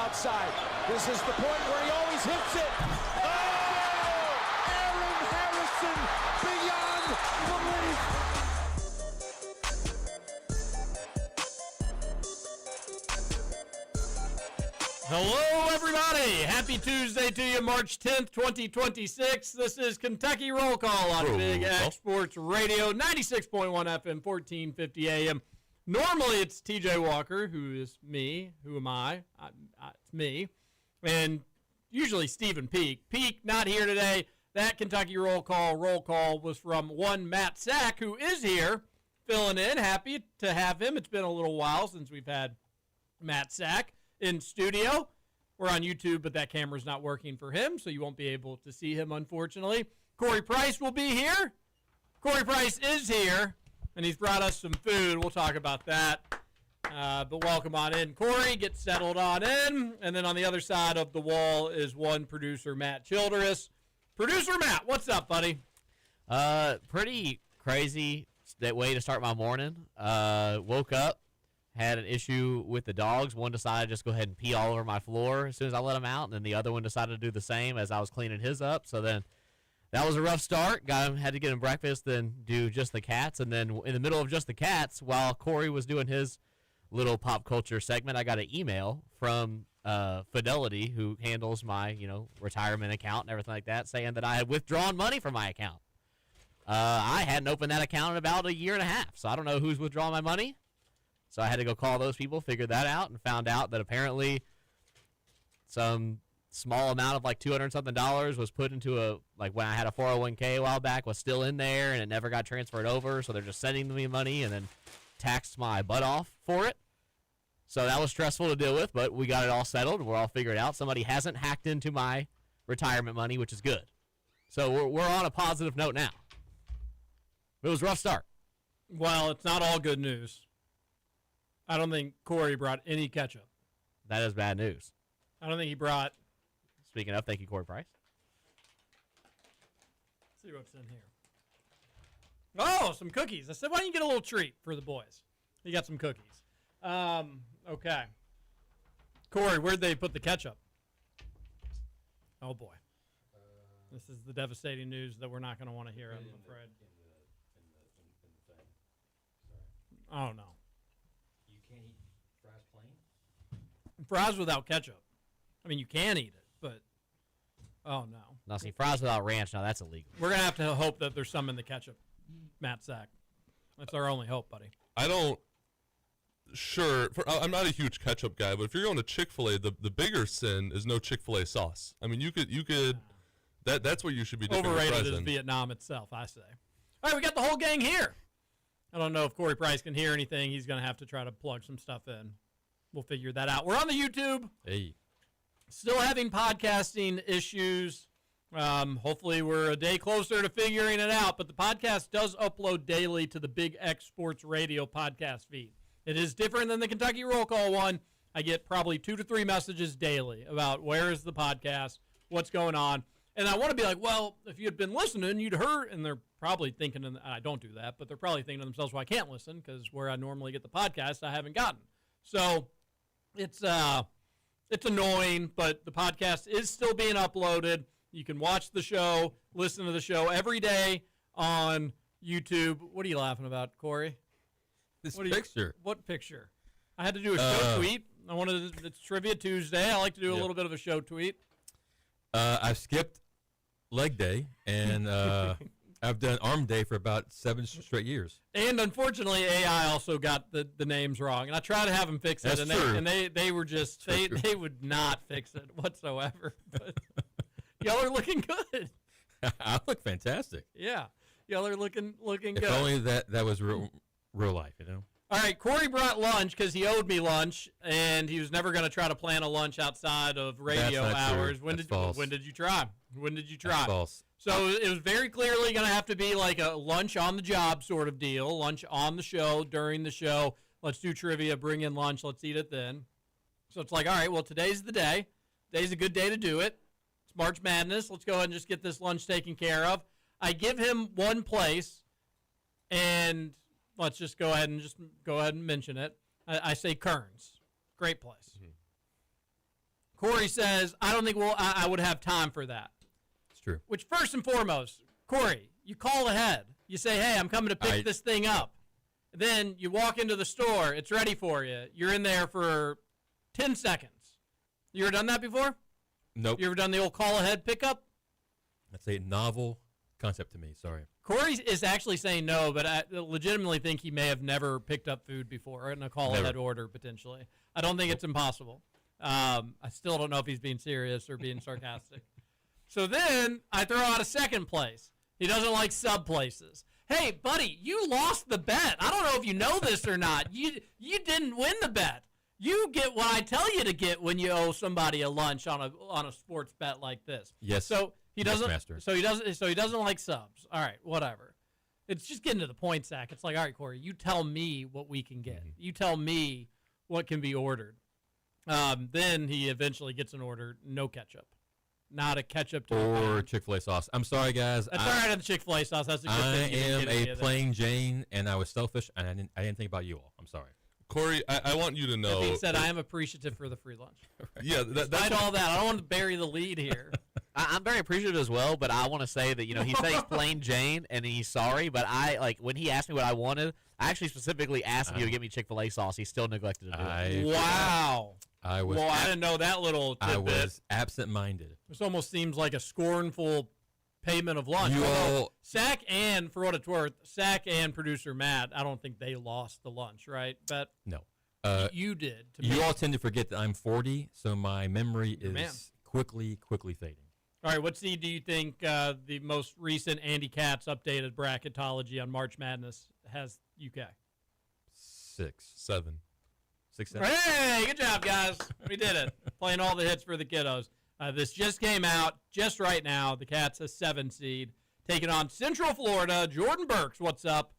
outside. This is the point where he always hits it. Oh! Aaron Harrison beyond belief. Hello, everybody. Happy Tuesday to you, March 10th, 2026. This is Kentucky Roll Call on Big X Sports Radio, 96.1 FM, 1450 AM. Normally, it's TJ Walker, who is me. Who am I? It's me. And usually Stephen Peak. Peak, not here today. That Kentucky roll call was from one Matt Sack, who is here, filling in. Happy to have him. It's been a little while since we've had Matt Sack in studio. We're on YouTube, but that camera's not working for him, so you won't be able to see him, unfortunately. Corey Price will be here. Corey Price is here, and he's brought us some food. We'll talk about that. But welcome on in, Corey. Get settled on in. And then on the other side of the wall is one producer, Matt Childress. Producer Matt, what's up, buddy? Pretty crazy that way to start my morning. Woke up. Had an issue with the dogs. One decided to just go ahead and pee all over my floor as soon as I let him out, and then the other one decided to do the same as I was cleaning his up. So then that was a rough start. Had to get him breakfast, then do just the cats. And then in the middle of just the cats, while Corey was doing his little pop culture segment, I got an email from Fidelity, who handles my retirement account and everything like that, saying that I had withdrawn money from my account. I hadn't opened that account in about a year and a half, so I don't know who's withdrawing my money. So I had to go call those people, figure that out, and found out that apparently some small amount of like $200-something was put into when I had a 401k a while back, was still in there, and it never got transferred over. So they're just sending me money and then taxed my butt off for it. So that was stressful to deal with, but we got it all settled. We're all figured out. Somebody hasn't hacked into my retirement money, which is good. So we're on a positive note now. It was a rough start. Well, it's not all good news. I don't think Corey brought any ketchup. That is bad news. I don't think he brought. Speaking of, thank you, Corey Price. Let's see what's in here. Oh, some cookies. I said, why don't you get a little treat for the boys? You got some cookies. Okay. Corey, where'd they put the ketchup? Oh, boy. This is the devastating news that we're not going to want to hear, I'm afraid. In the thing. Sorry. Oh, no. You can't eat fries plain? Fries without ketchup. I mean, you can eat it, but oh, no. Now, see, fries without ranch, now that's illegal. We're going to have to hope that there's some in the ketchup, Matt Sack. That's our only hope, buddy. I'm not a huge ketchup guy, but if you're going to Chick-fil-A, the bigger sin is no Chick-fil-A sauce. I mean, you could that's what you should be doing. Overrated is Vietnam itself, I say. All right, we got the whole gang here. I don't know if Corey Price can hear anything. He's going to have to try to plug some stuff in. We'll figure that out. We're on the YouTube. Hey. Still having podcasting issues. Hopefully we're a day closer to figuring it out, but the podcast does upload daily to the Big X Sports Radio podcast feed. It is different than the Kentucky Roll Call one. I get probably 2 to 3 messages daily about where is the podcast, what's going on. And I want to be like, well, if you had been listening, you'd heard, and they're probably thinking, and I don't do that, but they're probably thinking to themselves, well, I can't listen because where I normally get the podcast, I haven't gotten. So it's annoying, but the podcast is still being uploaded. You can watch the show, listen to the show every day on YouTube. What are you laughing about, Corey? This picture. What picture? I had to do a show tweet. It's Trivia Tuesday. I like to do a little bit of a show tweet. I've skipped leg day, and I've done arm day for about 7 straight years. And unfortunately, AI also got the names wrong. And I tried to have them fix it, and they were just they would not fix it whatsoever. But y'all are looking good. I look fantastic. Yeah, y'all are looking good. If only that was real life, you know. All right, Corey brought lunch because he owed me lunch, and he was never going to try to plan a lunch outside of radio hours. True. When did you try? That's false. So it was very clearly going to have to be like a lunch on the job sort of deal, lunch on the show, during the show. Let's do trivia, bring in lunch, let's eat it then. So it's like, all right, well, today's the day. Today's a good day to do it. It's March Madness. Let's go ahead and just get this lunch taken care of. I give him one place, and let's just go ahead and mention it. I say Kearns. Great place. Corey says, I don't think I would have time for that. It's true. Which, first and foremost, Corey, you call ahead. You say, hey, I'm coming to pick this thing up. Then you walk into the store. It's ready for you. You're in there for 10 seconds. You ever done that before? Nope. You ever done the old call ahead pickup? That's a novel concept to me. Sorry. Corey is actually saying no, but I legitimately think he may have never picked up food before in a call ahead order, potentially. I don't think it's impossible. I still don't know if he's being serious or being sarcastic. So then I throw out a second place. He doesn't like sub places. Hey, buddy, you lost the bet. I don't know if you know this or not. You didn't win the bet. You get what I tell you to get when you owe somebody a lunch on a sports bet like this. Yes. So he doesn't. Master. So he doesn't like subs. All right, whatever. It's just getting to the point, Zach. It's like, all right, Corey, you tell me what we can get. You tell me what can be ordered. Then he eventually gets an order, no ketchup. Not a ketchup to or Chick-fil-A sauce. I'm sorry, guys. That's all right on the Chick-fil-A sauce. That's a good I thing. am a plain Jane, and I was selfish, and I didn't think about you all. I'm sorry. Corey, I want you to know. That being said, I am appreciative for the free lunch. Yeah, Despite all that, I don't want to bury the lead here. I'm very appreciative as well, but I want to say that, he says plain Jane and he's sorry, but when he asked me what I wanted, I actually specifically asked him to get me Chick-fil-A sauce. He still neglected to do it. Wow. I didn't know that little tidbit. I was absent-minded. This almost seems like a scornful payment of lunch. Sack and, for what it's worth, Sack and producer Matt, I don't think they lost the lunch, right? But no. You did. You all tend to forget that I'm 40, so my memory is quickly fading. All right, what seed do you think the most recent Andy Katz updated bracketology on March Madness has UK? 6. 7. 6, 7. Hey, good job, guys. We did it. Playing all the hits for the kiddos. This just came out just right now. The Cats a 7 seed. Taking on Central Florida. Jordan Burks, what's up,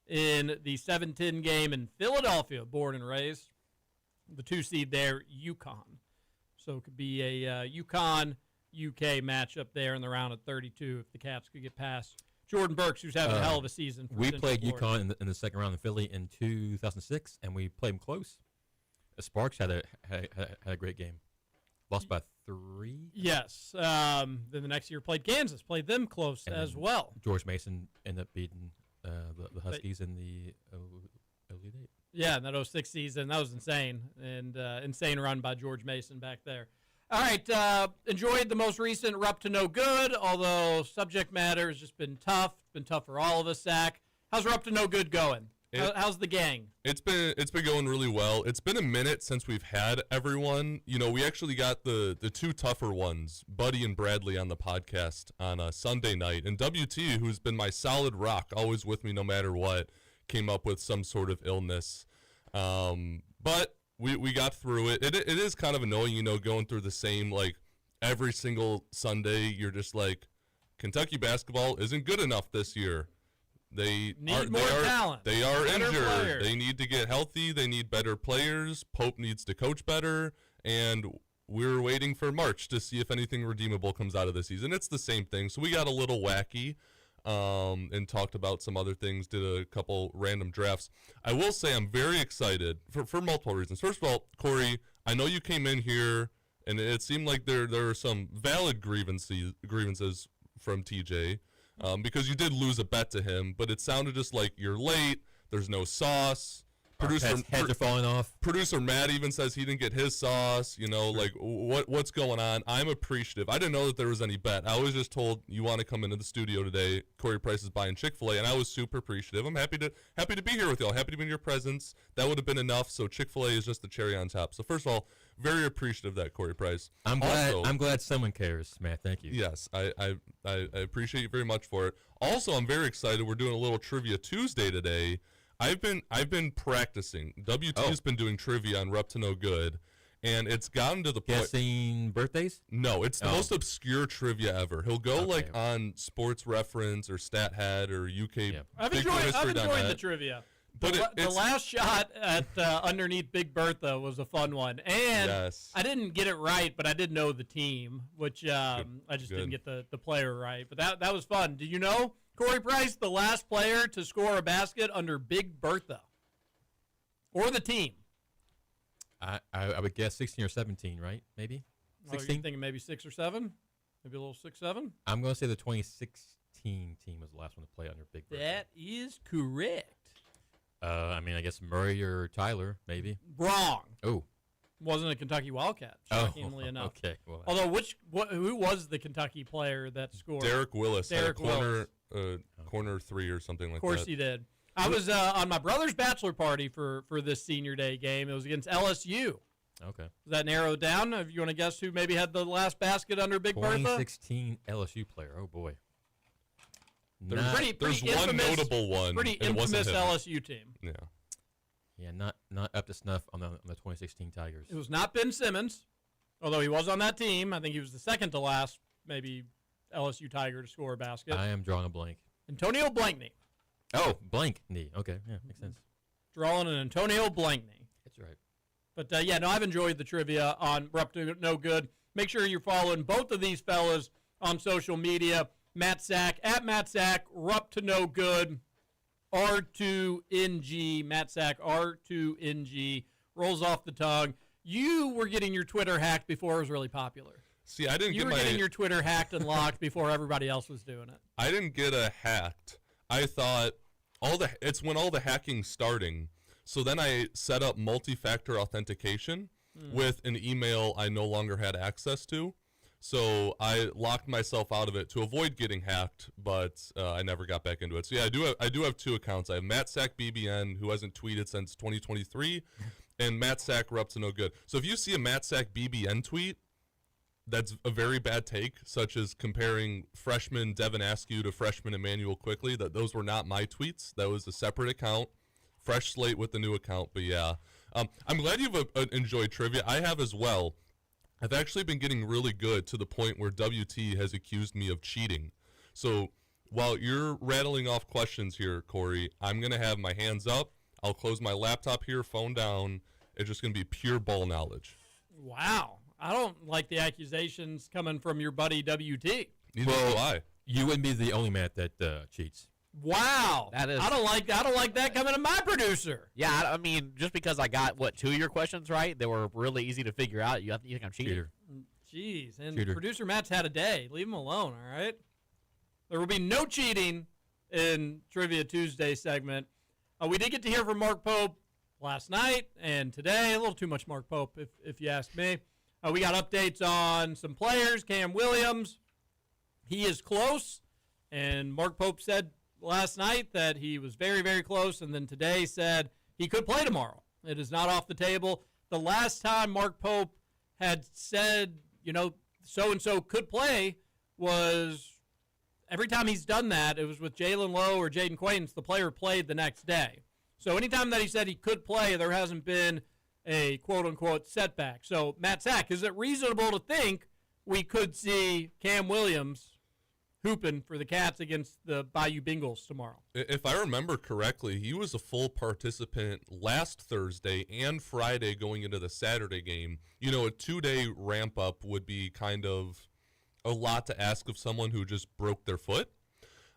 in the 7-10 game in Philadelphia, born and raised. The 2 seed there, UConn. So it could be a UConn-UK matchup there in the round of 32 if the Cats could get past Jordan Burks, who's having a hell of a season. For we Central played Florida. UConn in the second round in Philly in 2006, and we played them close. Sparks had a great game. Lost by 3. Yes. Then the next year played Kansas, played them close as well. George Mason ended up beating the Huskies in the Elite Eight. Yeah, in that 06 season. That was insane. And insane run by George Mason back there. All right. Enjoyed the most recent We're Up to No Good, although subject matter has just been tough. It's been tough for all of us, Zach. How's We're Up to No Good going? How's the gang? It's been going really well. It's been a minute since we've had everyone. We actually got the 2 tougher ones, Buddy and Bradley, on the podcast on a Sunday night. And WT, who's been my solid rock, always with me no matter what, came up with some sort of illness. But we got through it. It is kind of annoying, going through the same, every single Sunday. You're just like, Kentucky basketball isn't good enough this year. They need more talent. They are better injured. Players. They need to get healthy. They need better players. Pope needs to coach better. And we're waiting for March to see if anything redeemable comes out of the season. It's the same thing. So we got a little wacky and talked about some other things, did a couple random drafts. I will say I'm very excited for multiple reasons. First of all, Corey, I know you came in here, and it seemed like there are some valid grievances from TJ. Because you did lose a bet to him, but it sounded just like you're late, there's no sauce. Heads are falling off. Producer Matt even says he didn't get his sauce. What's going on? I'm appreciative. I didn't know that there was any bet. I was just told you want to come into the studio today. Corey Price is buying Chick-fil-A, and I was super appreciative. I'm happy to be here with y'all. Happy to be in your presence. That would have been enough. So Chick-fil-A is just the cherry on top. So first of all, very appreciative of that, Corey Price. I'm glad someone cares, Matt. Thank you. Yes, I appreciate you very much for it. Also, I'm very excited. We're doing a little Trivia Tuesday today. I've been practicing. WT's been doing trivia on We're Up to No Good, and it's gotten to the point. Guessing birthdays? No, it's the most obscure trivia ever. He'll go on Sports Reference or StatHead or UK. Yeah. I've enjoyed the trivia. But the last shot at underneath Big Bertha was a fun one, and I didn't get it right, but I did know the team, which I just didn't get the player right. But that was fun. Did you know, Corey Price, the last player to score a basket under Big Bertha, or the team? I would guess 16 or 17, right? Maybe. Oh, you're 16? thinking maybe 6 or 7? Maybe a little 6-7? I'm going to say the 2016 team was the last one to play under Big Bird. That is correct. I mean, I guess Murray or Tyler, maybe. Wrong. Oh. Wasn't a Kentucky Wildcat, shockingly enough. Okay. Well, Although, who was the Kentucky player that scored? Derek Willis had a Derek Willis. corner 3 or something like Of that. course he did. I was on my brother's bachelor party for this senior day game. It was against LSU. okay. Is that narrowed down? If you want to guess who maybe had the last basket under Big Bertha? 2016 LSU player. Oh, boy. There's, Not- there's pretty one infamous- notable one. Pretty and it wasn't infamous him. LSU team. Yeah. Yeah, not up to snuff on the 2016 Tigers. It was not Ben Simmons, although he was on that team. I think he was the second to last, maybe LSU Tiger to score a basket. I am drawing a blank. Antonio Blankney. Oh, blank knee. Okay, yeah, makes sense. Drawing an Antonio Blankney. That's right. But, yeah, no, I've enjoyed the trivia on We're Up to No Good. Make sure you're following both of these fellas on social media. Matt Sack, at Matt Sack, We're Up to No Good, R2NG, Matt Sack, R2NG, rolls off the tongue. You were getting your Twitter hacked before it was really popular. See, I didn't You get were my getting your Twitter hacked and locked before everybody else was doing it. I didn't get a hacked. I thought it's when all the hacking's starting. So then I set up multi-factor authentication with an email I no longer had access to. So I locked myself out of it to avoid getting hacked, but I never got back into it. So yeah, I do have 2 accounts. I have Matt Sack BBN, who hasn't tweeted since 2023, and Matt Sack We're Up to No Good. So if you see a Matt Sack BBN tweet that's a very bad take, such as comparing freshman Devin Askew to freshman Emmanuel Quickly, those were not my tweets. That was a separate account, fresh slate with the new account. But yeah, I'm glad you've enjoyed trivia. I have as well. I've actually been getting really good to the point where WT has accused me of cheating. So while you're rattling off questions here, Corey, I'm going to have my hands up. I'll close my laptop here, phone down. It's just going to be pure ball knowledge. Wow. I don't like the accusations coming from your buddy WT. Neither do I. You wouldn't be the only Matt that cheats. Wow. That is- I don't like that coming to my producer. Yeah, I mean, just because I got, 2 of your questions right, they were really easy to figure out. You think I'm cheating? Cheater. Jeez. And Shooter. producer Matt's had a day. Leave him alone, all right? There will be no cheating in Trivia Tuesday segment. We did get to hear from Mark Pope last night and today. A little too much Mark Pope, if you ask me. We got updates on some players. Cam Williams, he is close. And Mark Pope said last night that he was very, very close, and then today said he could play tomorrow. It is not off the table. The last time Mark Pope had said, so-and-so could play was every time he's done that, it was with Jalen Lowe or Jaden Quaidance, the player played the next day. So anytime that he said he could play, there hasn't been a quote-unquote setback. So, Matt Sack, is it reasonable to think we could see Cam Williams hooping for the Cats against the Bayou Bengals tomorrow? If I remember correctly, he was a full participant last Thursday and Friday going into the Saturday game. A 2-day ramp-up would be kind of a lot to ask of someone who just broke their foot.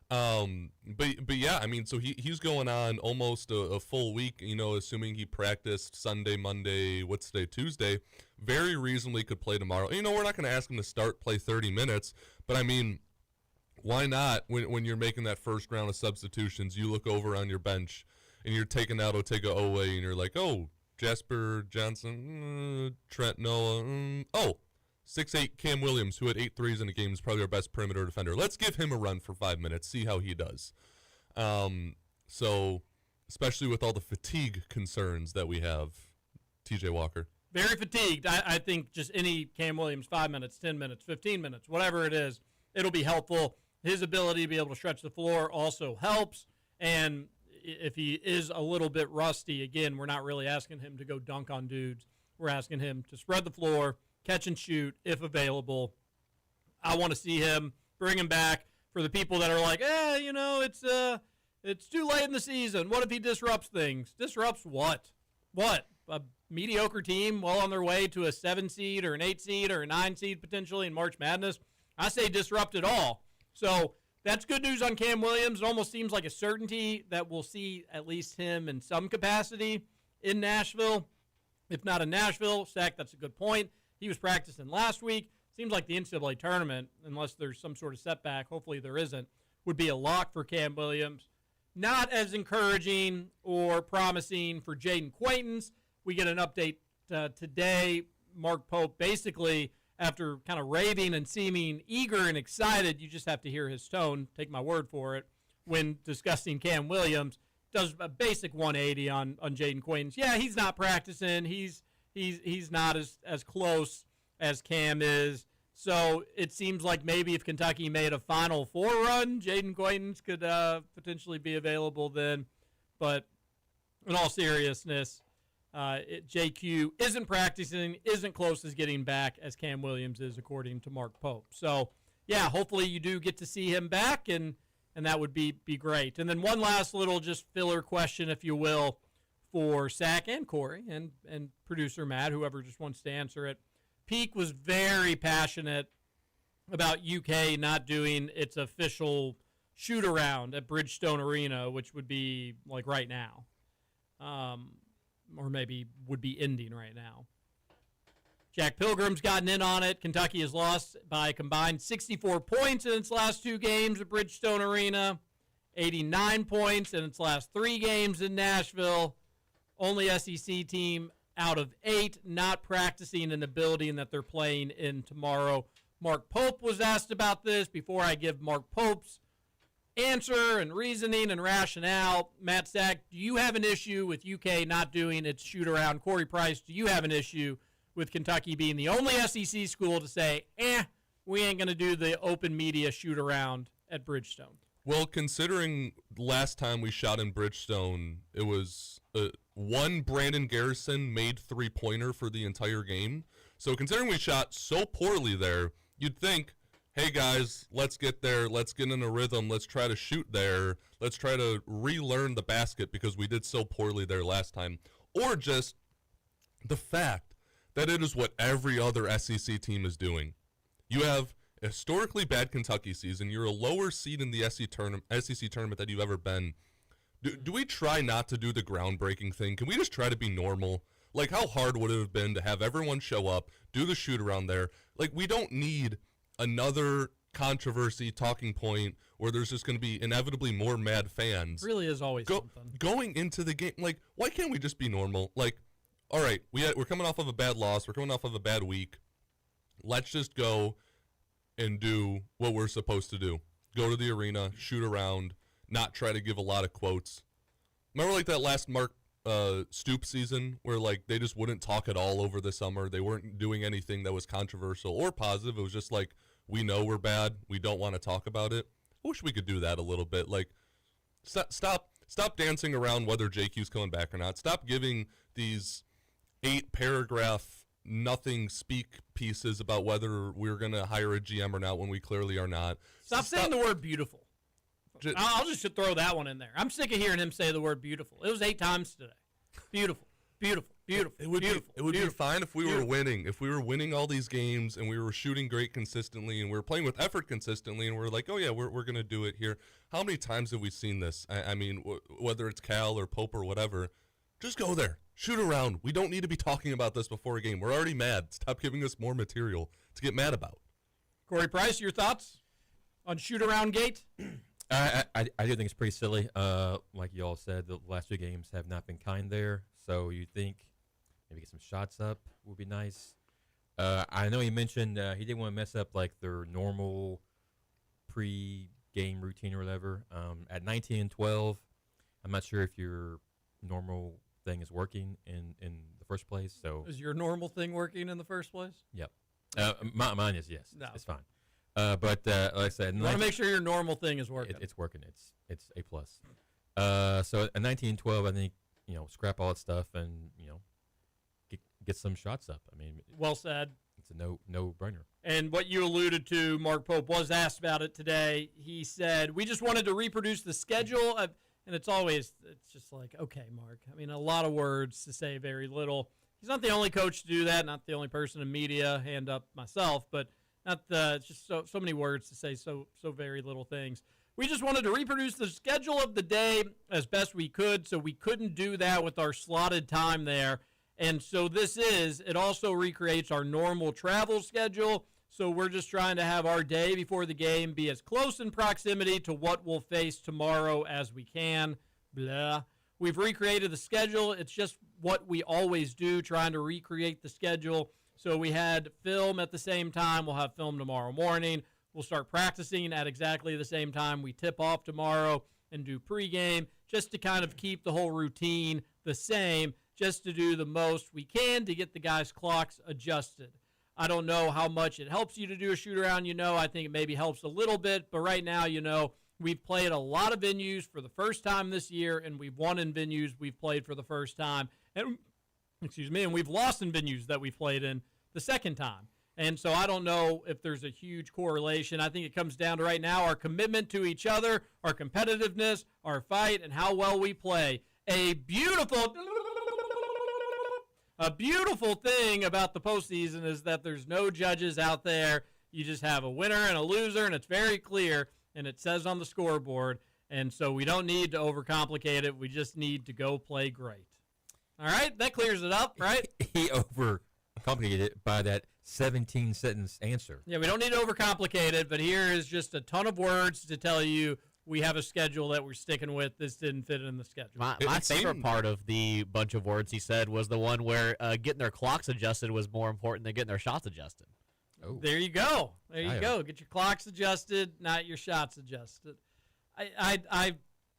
But yeah, I mean, so he's going on almost a full week, assuming he practiced Sunday, Monday, what's today, Tuesday, very reasonably could play tomorrow. We're not going to ask him to play 30 minutes, but I mean, why not when you're making that first round of substitutions, you look over on your bench and you're taking out Otega Owe and you're like, oh, Jasper Johnson, Trent Noah, 6'8" Cam Williams, who had 8 threes in a game, is probably our best perimeter defender. Let's give him a run for 5 minutes, see how he does. So, especially with all the fatigue concerns that we have, TJ Walker. Very fatigued. I think just any Cam Williams, 5 minutes, 10 minutes, 15 minutes, whatever it is, it'll be helpful. His ability to be able to stretch the floor also helps. And if he is a little bit rusty, again, we're not really asking him to go dunk on dudes. We're asking him to spread the floor, catch and shoot if available. I want to see him, bring him back. For the people that are like, it's too late in the season. What if he disrupts things? Disrupts what? What? A mediocre team well on their way to a 7 seed or an 8 seed or a 9 seed potentially in March Madness? I say disrupt it all. So that's good news on Cam Williams. It almost seems like a certainty that we'll see at least him in some capacity in Nashville. If not in Nashville, Sack, that's a good point. He was practicing last week. Seems like the NCAA tournament, unless there's some sort of setback, hopefully there isn't, would be a lock for Cam Williams. Not as encouraging or promising for Jaden Quaintance. We get an update today. Mark Pope basically, after kind of raving and seeming eager and excited, you just have to hear his tone, take my word for it, when discussing Cam Williams, does a basic 180 on Jaden Quaintance. Yeah, he's not practicing. He's not as close as Cam is. So it seems like maybe if Kentucky made a Final Four run, Jaden Quaintance could potentially be available then. But in all seriousness, JQ isn't practicing, isn't close as getting back as Cam Williams is, according to Mark Pope. So, yeah, hopefully you do get to see him back, and that would be great. And then one last little just filler question, if you will, for Sack and Corey and producer Matt, whoever just wants to answer it. Peak was very passionate about UK not doing its official shoot-around at Bridgestone Arena, which would be like right now. Or maybe would be ending right now. Jack Pilgrim's gotten in on it. Kentucky has lost by a combined 64 points in its last 2 games at Bridgestone Arena, 89 points in its last 3 games in Nashville. Only SEC team out of 8 not practicing in the building that they're playing in tomorrow. Mark Pope was asked about this. Before I give Mark Pope's answer and reasoning and rationale, Matt Sack, do you have an issue with UK not doing its shoot-around? Corey Price, do you have an issue with Kentucky being the only SEC school to say, we ain't going to do the open media shoot-around at Bridgestone? Well, considering last time we shot in Bridgestone, it was one Brandon Garrison made 3-pointer for the entire game. So considering we shot so poorly there, you'd think, hey guys, let's get there, let's get in a rhythm, let's try to shoot there, let's try to relearn the basket because we did so poorly there last time. Or just the fact that it is what every other SEC team is doing. You have a historically bad Kentucky season, you're a lower seed in the SEC tournament that you've ever been. Do we try not to do the groundbreaking thing? Can we just try to be normal? Like, how hard would it have been to have everyone show up, do the shoot around there? Like, we don't need another controversy talking point where there's just going to be inevitably more mad fans. Really is always something. Going into the game, like, why can't we just be normal? Like, all right, we're coming off of a bad loss. We're coming off of a bad week. Let's just go and do what we're supposed to do. Go to the arena, shoot around, not try to give a lot of quotes. Remember like that last Mark Stoops season where like they just wouldn't talk at all over the summer. They weren't doing anything that was controversial or positive. It was just like, we know we're bad. We don't want to talk about it. I wish we could do that a little bit. Like, stop dancing around whether JQ's coming back or not. Stop giving these 8-paragraph nothing speak pieces about whether we're going to hire a GM or not when we clearly are not. Stop saying the word beautiful. I'll just throw that one in there. I'm sick of hearing him say the word beautiful. It was 8 times today. Beautiful, beautiful, beautiful. It would be fine if we were winning. If we were winning all these games and we were shooting great consistently and we were playing with effort consistently and we're like, oh yeah, we're going to do it here. How many times have we seen this? I mean, whether it's Cal or Pope or whatever, just go there. Shoot around. We don't need to be talking about this before a game. We're already mad. Stop giving us more material to get mad about. Corey Price, your thoughts on shoot-around gate? I do think it's pretty silly. Like you all said, the last 2 games have not been kind there. So you think maybe get some shots up would be nice. I know he mentioned he didn't want to mess up like their normal pre-game routine or whatever. At 19-12, I'm not sure if your normal thing is working in the first place. So is your normal thing working in the first place? Yep. Mine is, yes. No. It's fine. But like I said, you want to make sure your normal thing is working. It's working. It's A+. So at 19-12, I think, scrap all that stuff and, get some shots up. I mean, well said. It's a no-brainer. And what you alluded to, Mark Pope was asked about it today. He said, we just wanted to reproduce the schedule of, and it's just like, okay, Mark. I mean, a lot of words to say very little. He's not the only coach to do that, not the only person in media, hand up myself, but it's just so many words to say so very little things. We just wanted to reproduce the schedule of the day as best we could, so we couldn't do that with our slotted time there. And so it also recreates our normal travel schedule. So we're just trying to have our day before the game be as close in proximity to what we'll face tomorrow as we can. Blah. We've recreated the schedule. It's just what we always do, trying to recreate the schedule. So we had film at the same time. We'll have film tomorrow morning. We'll start practicing at exactly the same time. We tip off tomorrow and do pregame just to kind of keep the whole routine the same, just to do the most we can to get the guys' clocks adjusted. I don't know how much it helps you to do a shoot-around. I think it maybe helps a little bit. But right now, we've played a lot of venues for the first time this year, and we've won in venues we've played for the first time. And we've lost in venues that we've played in the second time. And so I don't know if there's a huge correlation. I think it comes down to right now our commitment to each other, our competitiveness, our fight, and how well we play. A beautiful thing about the postseason is that there's no judges out there. You just have a winner and a loser, and it's very clear, and it says on the scoreboard. And so we don't need to overcomplicate it. We just need to go play great. All right? That clears it up, right? He overcomplicated it by that 17-sentence answer. Yeah, we don't need to overcomplicate it, but here is just a ton of words to tell you we have a schedule that we're sticking with. This didn't fit in the schedule. My favorite part of the bunch of words he said was the one where getting their clocks adjusted was more important than getting their shots adjusted. Oh. There you go. There you go. Get your clocks adjusted, not your shots adjusted. I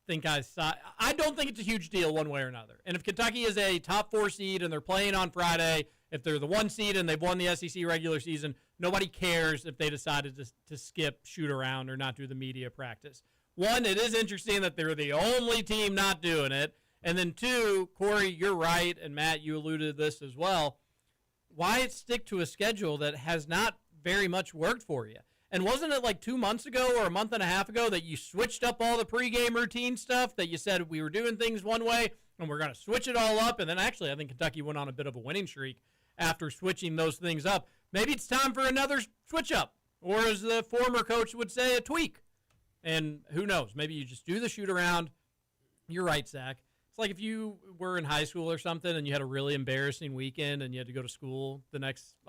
don't think it's a huge deal one way or another. And if Kentucky is a top 4 seed and they're playing on Friday, if they're the 1 seed and they've won the SEC regular season, nobody cares if they decided to skip shoot around or not do the media practice. One, it is interesting that they're the only team not doing it. And then 2, Corey, you're right, and Matt, you alluded to this as well. Why stick to a schedule that has not very much worked for you? And wasn't it like 2 months ago or a month and a half ago that you switched up all the pregame routine stuff, that you said we were doing things one way and we're going to switch it all up? And then actually I think Kentucky went on a bit of a winning streak after switching those things up. Maybe it's time for another switch up, or as the former coach would say, a tweak. And who knows? Maybe you just do the shoot around. You're right, Zach. It's like if you were in high school or something and you had a really embarrassing weekend and you had to go to school on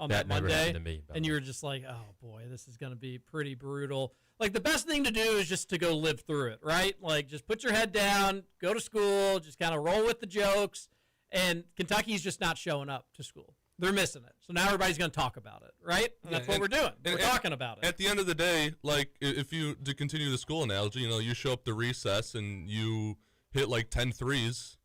that never Monday, happened to me, and you were just like, oh boy, this is going to be pretty brutal. Like, the best thing to do is just to go live through it, right? Like, just put your head down, go to school, just kind of roll with the jokes. And Kentucky's just not showing up to school. They're missing it. So now everybody's going to talk about it, right? And that's what we're doing. We're talking about it. At the end of the day, like, to continue the school analogy, you show up to recess and you hit like 10 threes,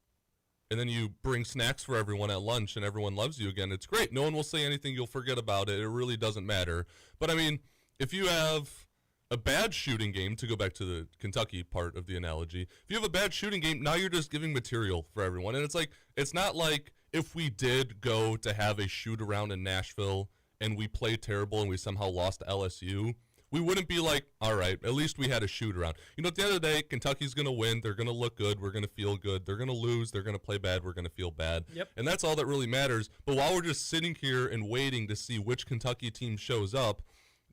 and then you bring snacks for everyone at lunch and everyone loves you again. It's great. No one will say anything. You'll forget about it. It really doesn't matter. But, I mean, if you have a bad shooting game, to go back to the Kentucky part of the analogy, if you have a bad shooting game, now you're just giving material for everyone. And it's not like if we did go to have a shoot around in Nashville and we played terrible and we somehow lost to LSU, we wouldn't be like, all right, at least we had a shoot around. At the end of the day, Kentucky's going to win. They're going to look good. We're going to feel good. They're going to lose. They're going to play bad. We're going to feel bad. Yep. And that's all that really matters. But while we're just sitting here and waiting to see which Kentucky team shows up,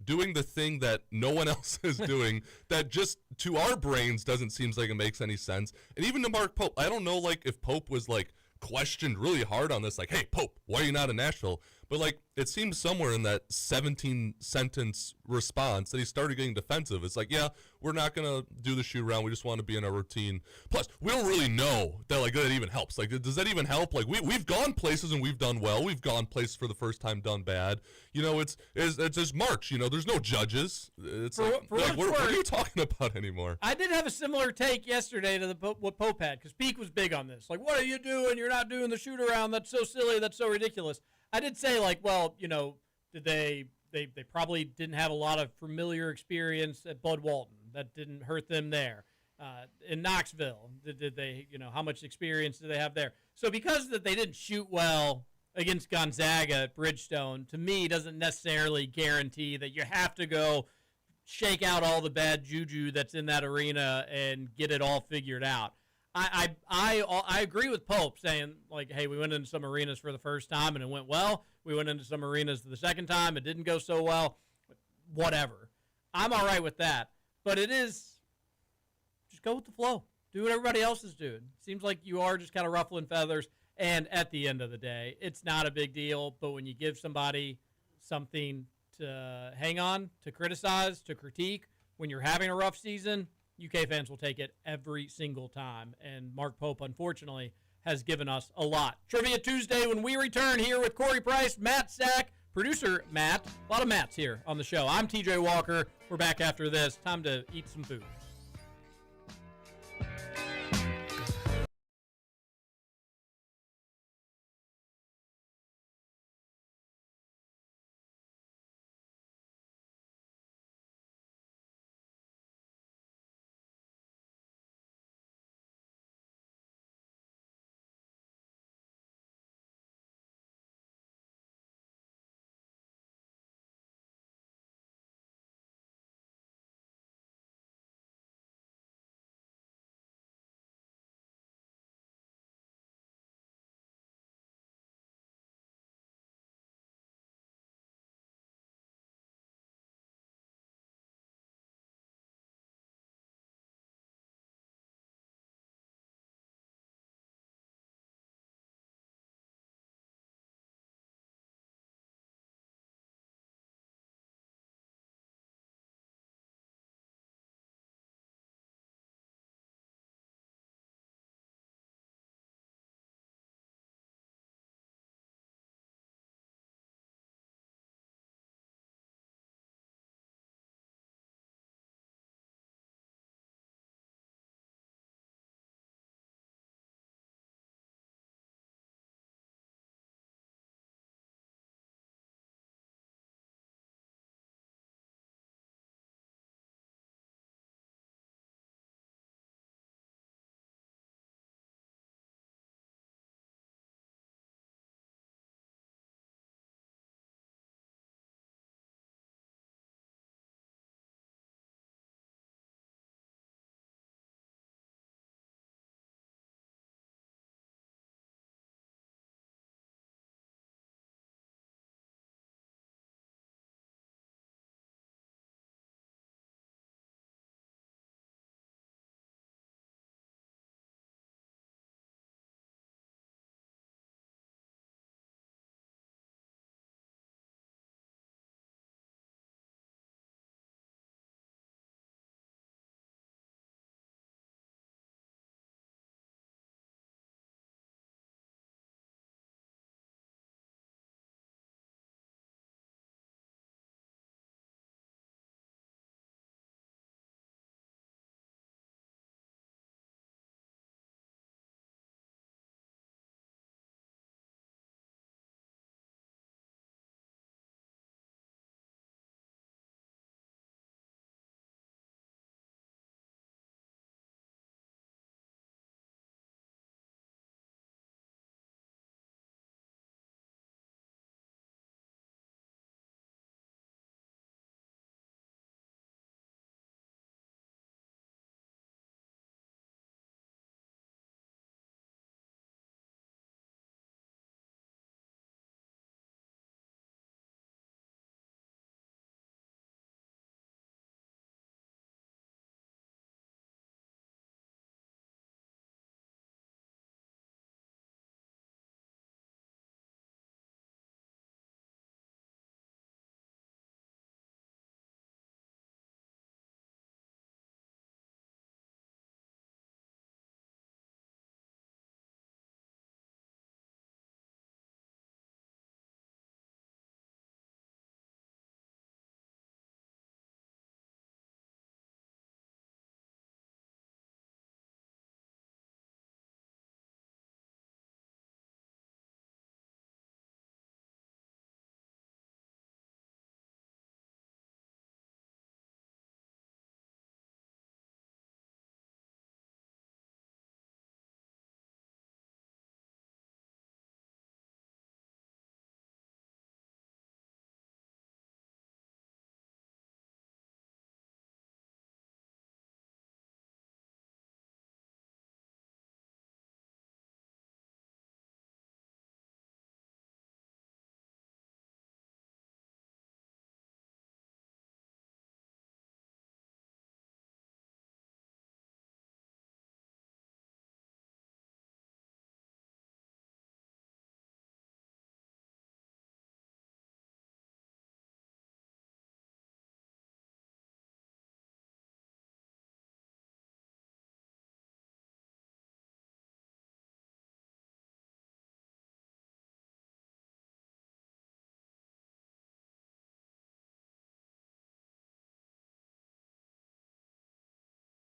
doing the thing that no one else is doing, that just to our brains doesn't seem like it makes any sense. And even to Mark Pope, I don't know, like, if Pope was, like, questioned really hard on this, like, hey, Pope, why are you not in Nashville? But, like, it seems somewhere in that 17-sentence response that he started getting defensive. It's like, yeah, we're not going to do the shoot around. We just want to be in our routine. Plus, we don't really know that, like, that even helps. Like, does that even help? Like, we've gone places and we've done well. We've gone places for the first time, done bad. It's just March. There's no judges. It's what are you talking about anymore? I did have a similar take yesterday to what Pope had, because Peak was big on this. Like, what are you doing? You're not doing the shoot around. That's so silly. That's so ridiculous. I did say, like, well, did they probably didn't have a lot of familiar experience at Bud Walton. That didn't hurt them there. In Knoxville, did they, how much experience do they have there? So because that they didn't shoot well against Gonzaga at Bridgestone, to me, doesn't necessarily guarantee that you have to go shake out all the bad juju that's in that arena and get it all figured out. I agree with Pope saying, like, hey, we went into some arenas for the first time and it went well. We went into some arenas the second time. It didn't go so well. Whatever. I'm all right with that. But it is just go with the flow. Do what everybody else is doing. Seems like you are just kind of ruffling feathers. And at the end of the day, it's not a big deal. But when you give somebody something to hang on, to criticize, to critique, when you're having a rough season, UK fans will take it every single time. And Mark Pope, unfortunately, has given us a lot. Trivia Tuesday when we return here with Corey Price, Matt Sack, producer Matt. A lot of Matts here on the show. I'm TJ Walker. We're back after this. Time to eat some food.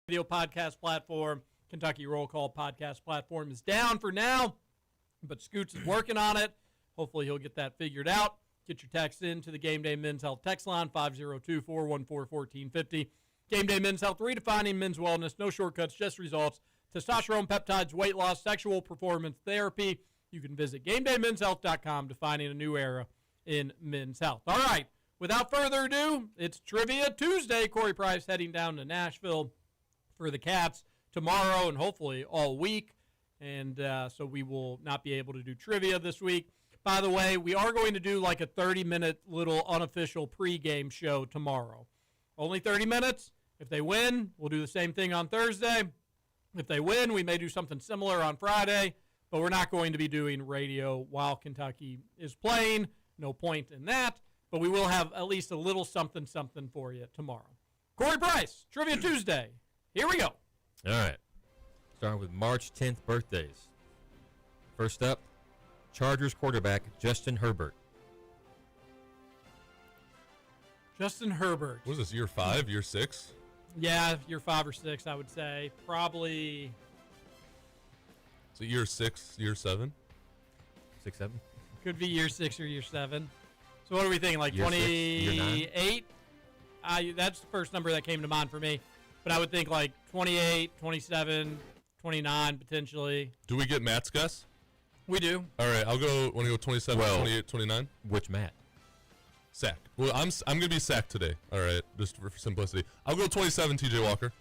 video podcast platform. Kentucky Roll Call podcast platform is down for now, but Scoots is working on it. Hopefully he'll get that figured out. Get your text in to the Gameday Men's Health text line, 502-414-1450. Gameday Men's Health, redefining men's wellness. No shortcuts, just results. Testosterone, peptides, weight loss, sexual performance therapy. You can visit GamedayMensHealth.com, defining a new era in men's health. All right, without further ado, it's Trivia Tuesday. Corey Price heading down to Nashville for the Cats tomorrow and hopefully all week. And so we will not be able to do trivia this week. By the way, we are going to do like a 30-minute little unofficial pregame show tomorrow. Only 30 minutes. If they win, we'll do the same thing on Thursday. If they win, we may do something similar on Friday, but we're not going to be doing radio while Kentucky is playing. No point in that, but we will have at least a little something for you tomorrow. Corey Price, Trivia Tuesday. Here we go. All right. Starting with March 10th birthdays. First up, Chargers quarterback Justin Herbert. Justin Herbert. What is this, year 5, year 6? Yeah, year 5 or 6, I would say. Probably. Is it year 6, year 7? 6, 7? Could be year 6 or year 7. So what are we thinking, like Year 6, year 9? 28? That's the first number that came to mind for me. But I would think like 28, 27, 29 potentially. Do we get Matt's guess? We do. All right, I'll go. Want to go 27, Well- 28, 29? Which Matt? Sack. Well, I'm going to be sacked today. All right, just for simplicity. I'll go 27, TJ Walker.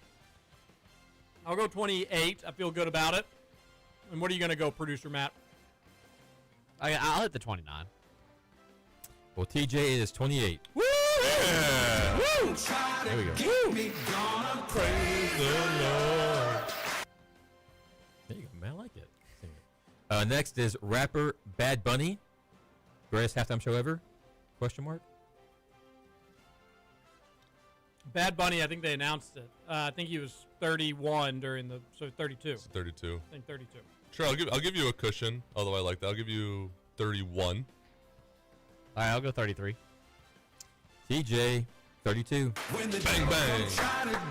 I'll go 28. I feel good about it. And what are you going to go, producer Matt? I'll hit the 29. Well, TJ is 28. Woo! Yeah! There we go. Praise the Lord. There you go, man. I like it. Next is rapper Bad Bunny. Greatest halftime show ever? Question mark. Bad Bunny, I think they announced it. I think he was 31 during the, so 32. It's 32. I think 32. Sure, I'll give you a cushion, although I like that. I'll give you 31. All right, I'll go 33. TJ, 32. Bang, bang.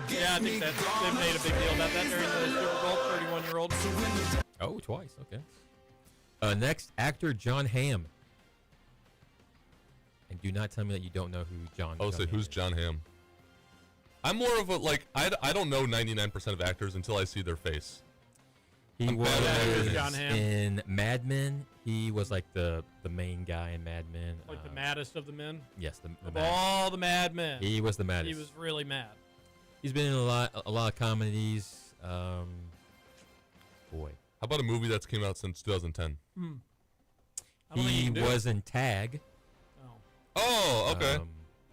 Yeah, I think that they've made a big deal about that during the Super Bowl, 31-year-old. Oh, twice. Okay. Next, actor John Hamm. And do not tell me that you don't know who John. I'll John say, Hamm who's is. John Hamm? I'm more of a, like, I don't know 99% of actors until I see their face. He I'm was bad at actors. John Hamm. in Mad Men. He was like the main guy in Mad Men. Like the maddest of the men. Yes, the Of mad. all the mad men. He was the maddest. He was really mad. He's been in a lot of comedies. Boy, How about a movie that's came out since 2010? I don't think he you can do was in Tag. Oh. Oh, okay.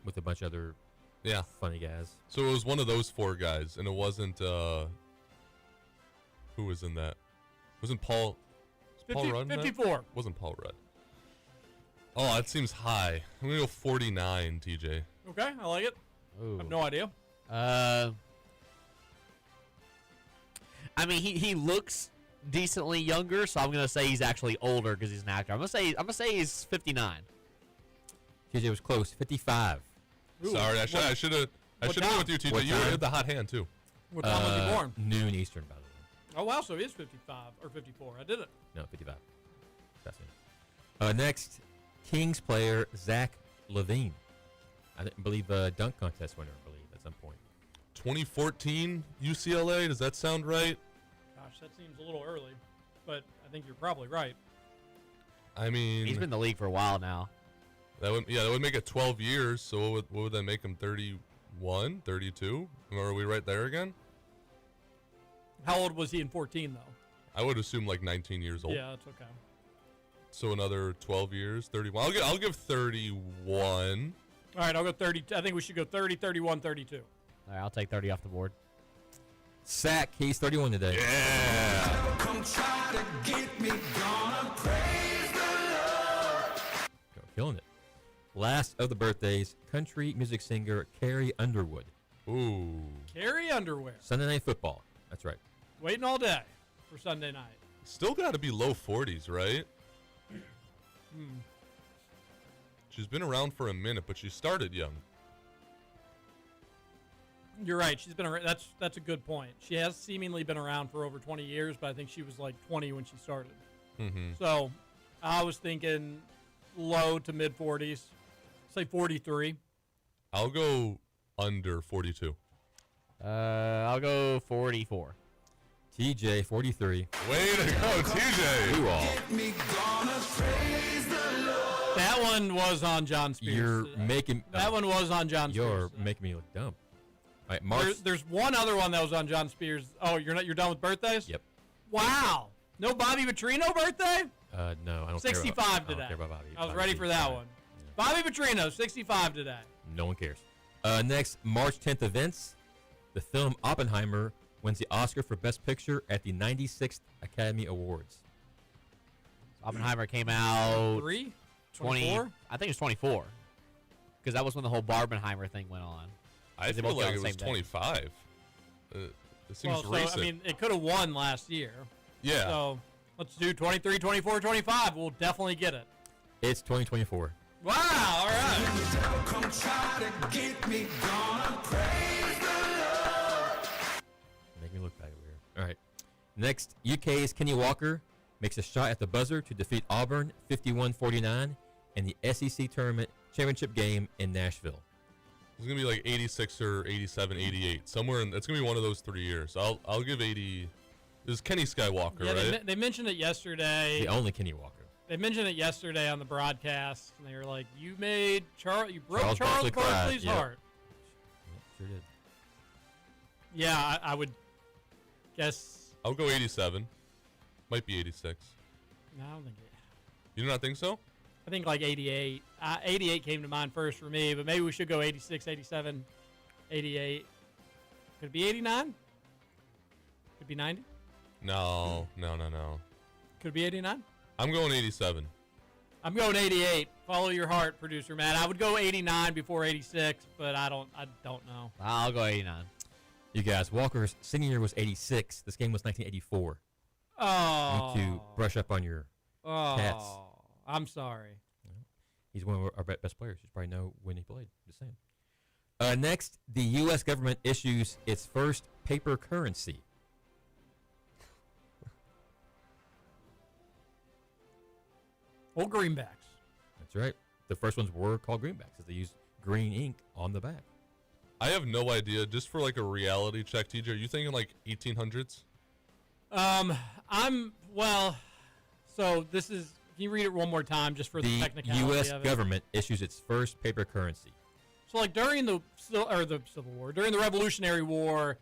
With a bunch of other Yeah. funny guys. So it was one of those 4 guys, and it wasn't, who was in that? Wasn't Paul... It's Paul Rudd in that? 54. Wasn't Paul Rudd. Oh, that seems high. I'm going to go 49, TJ. Okay, I like it. I Ooh. have no idea. I mean, he looks decently younger, so I'm gonna say he's actually older because he's an actor. I'm gonna say he's 59. TJ was close. 55. Ooh, Sorry, I what- should have what been with time? you, What TJ. You time? had the hot hand, too. What time was he born? Noon Eastern, by the way. Oh, wow, so he is 55 or 54. I did it. No, 55. Fascinating. Next, Kings player Zach LaVine. I believe dunk contest winner, I believe, at some point. 2014 UCLA, does that sound right? Gosh, that seems a little early, but I think you're probably right. I mean, He's been in the league for a while now. that would make it 12 years. So what would that make him? 31, 32? Are we right there again? How old was he in 14, though? I would assume like 19 years old. Yeah, that's okay. So another 12 years, 31. I'll give 31. All right, I'll go 30. I think we should go 30, 31, 32. All right, I'll take 30 off the board. Sack, he's 31 today. Yeah. Killing it. Last of the birthdays, country music singer Carrie Underwood. Ooh. Carrie Underwear. Sunday Night Football. That's right. Waiting all day for Sunday night. Still got to be low 40s, right? She's been around for a minute, but she started young. You're right. She's been around. That's a good point. She has seemingly been around for over 20 years, but I think she was like 20 when she started. Mm-hmm. So I was thinking low to mid 40s, say 43. I'll go under 42. I'll go 44. TJ, 43. Way to go, TJ. You all. That one was on John Spears. You're making. That one was on John You're Spears. making me look dumb. All right, March. There's one other one that was on John Spears. Oh, you're done with birthdays? Yep. Wow. No Bobby Petrino birthday? No, I don't 65 care about, today. I don't care about Bobby. I was Bobby ready G's for that fine. one. Bobby Petrino, 65 today. No one cares. Next, March 10th events. The film Oppenheimer wins the Oscar for Best Picture at the 96th Academy Awards. Oppenheimer came out 3? 24. I think it was 24, because that was when the whole Barbenheimer thing went on. I They feel both came like out it the was same day. 25. It seems Well, recent. so, I mean, it could have won last year. yeah. So let's do 23, 24, 25. We'll definitely get it. It's 2024. Wow, all right. Make me look bad over here. All right. Next, UK's Kenny Walker makes a shot at the buzzer to defeat Auburn 51-49 in the SEC Tournament Championship game in Nashville. It's going to be like 86 or 87, 88. Somewhere in, it's going to be one of those 3 years. I'll give 80. This is Kenny Skywalker, Yeah, right? they mentioned it yesterday. The only Kenny Walker. They mentioned it yesterday on the broadcast, and they were like, "You made you broke Charles Charles Barkley cried, Barkley's yep. heart." Yep, sure did. Yeah, I would guess. I'll go 87. Might be 86. No, I don't think it. You do not think so? I think like 88. 88 came to mind first for me, but maybe we should go 86, 87, 88. Could it be 89? Could it be 90? No. Could it be 89? I'm going 87. I'm going 88. Follow your heart, producer Matt. I would go 89 before 86, but I don't know. I'll go 89. You guys, Walker's senior year was 86. This game was 1984. Oh. You need to brush up on your cats. I'm sorry. He's one of our best players. You should probably know when he played. Just saying. Next, the U.S. government issues its first paper currency. Well, greenbacks. That's right. The first ones were called greenbacks, as they used green ink on the back. I have no idea. Just for like a reality check, TJ, are you thinking like 1800s? So this is. Can you read it one more time, just for the technicality U.S. of it? government issues its first paper currency. So, like during the Civil War, during the Revolutionary War,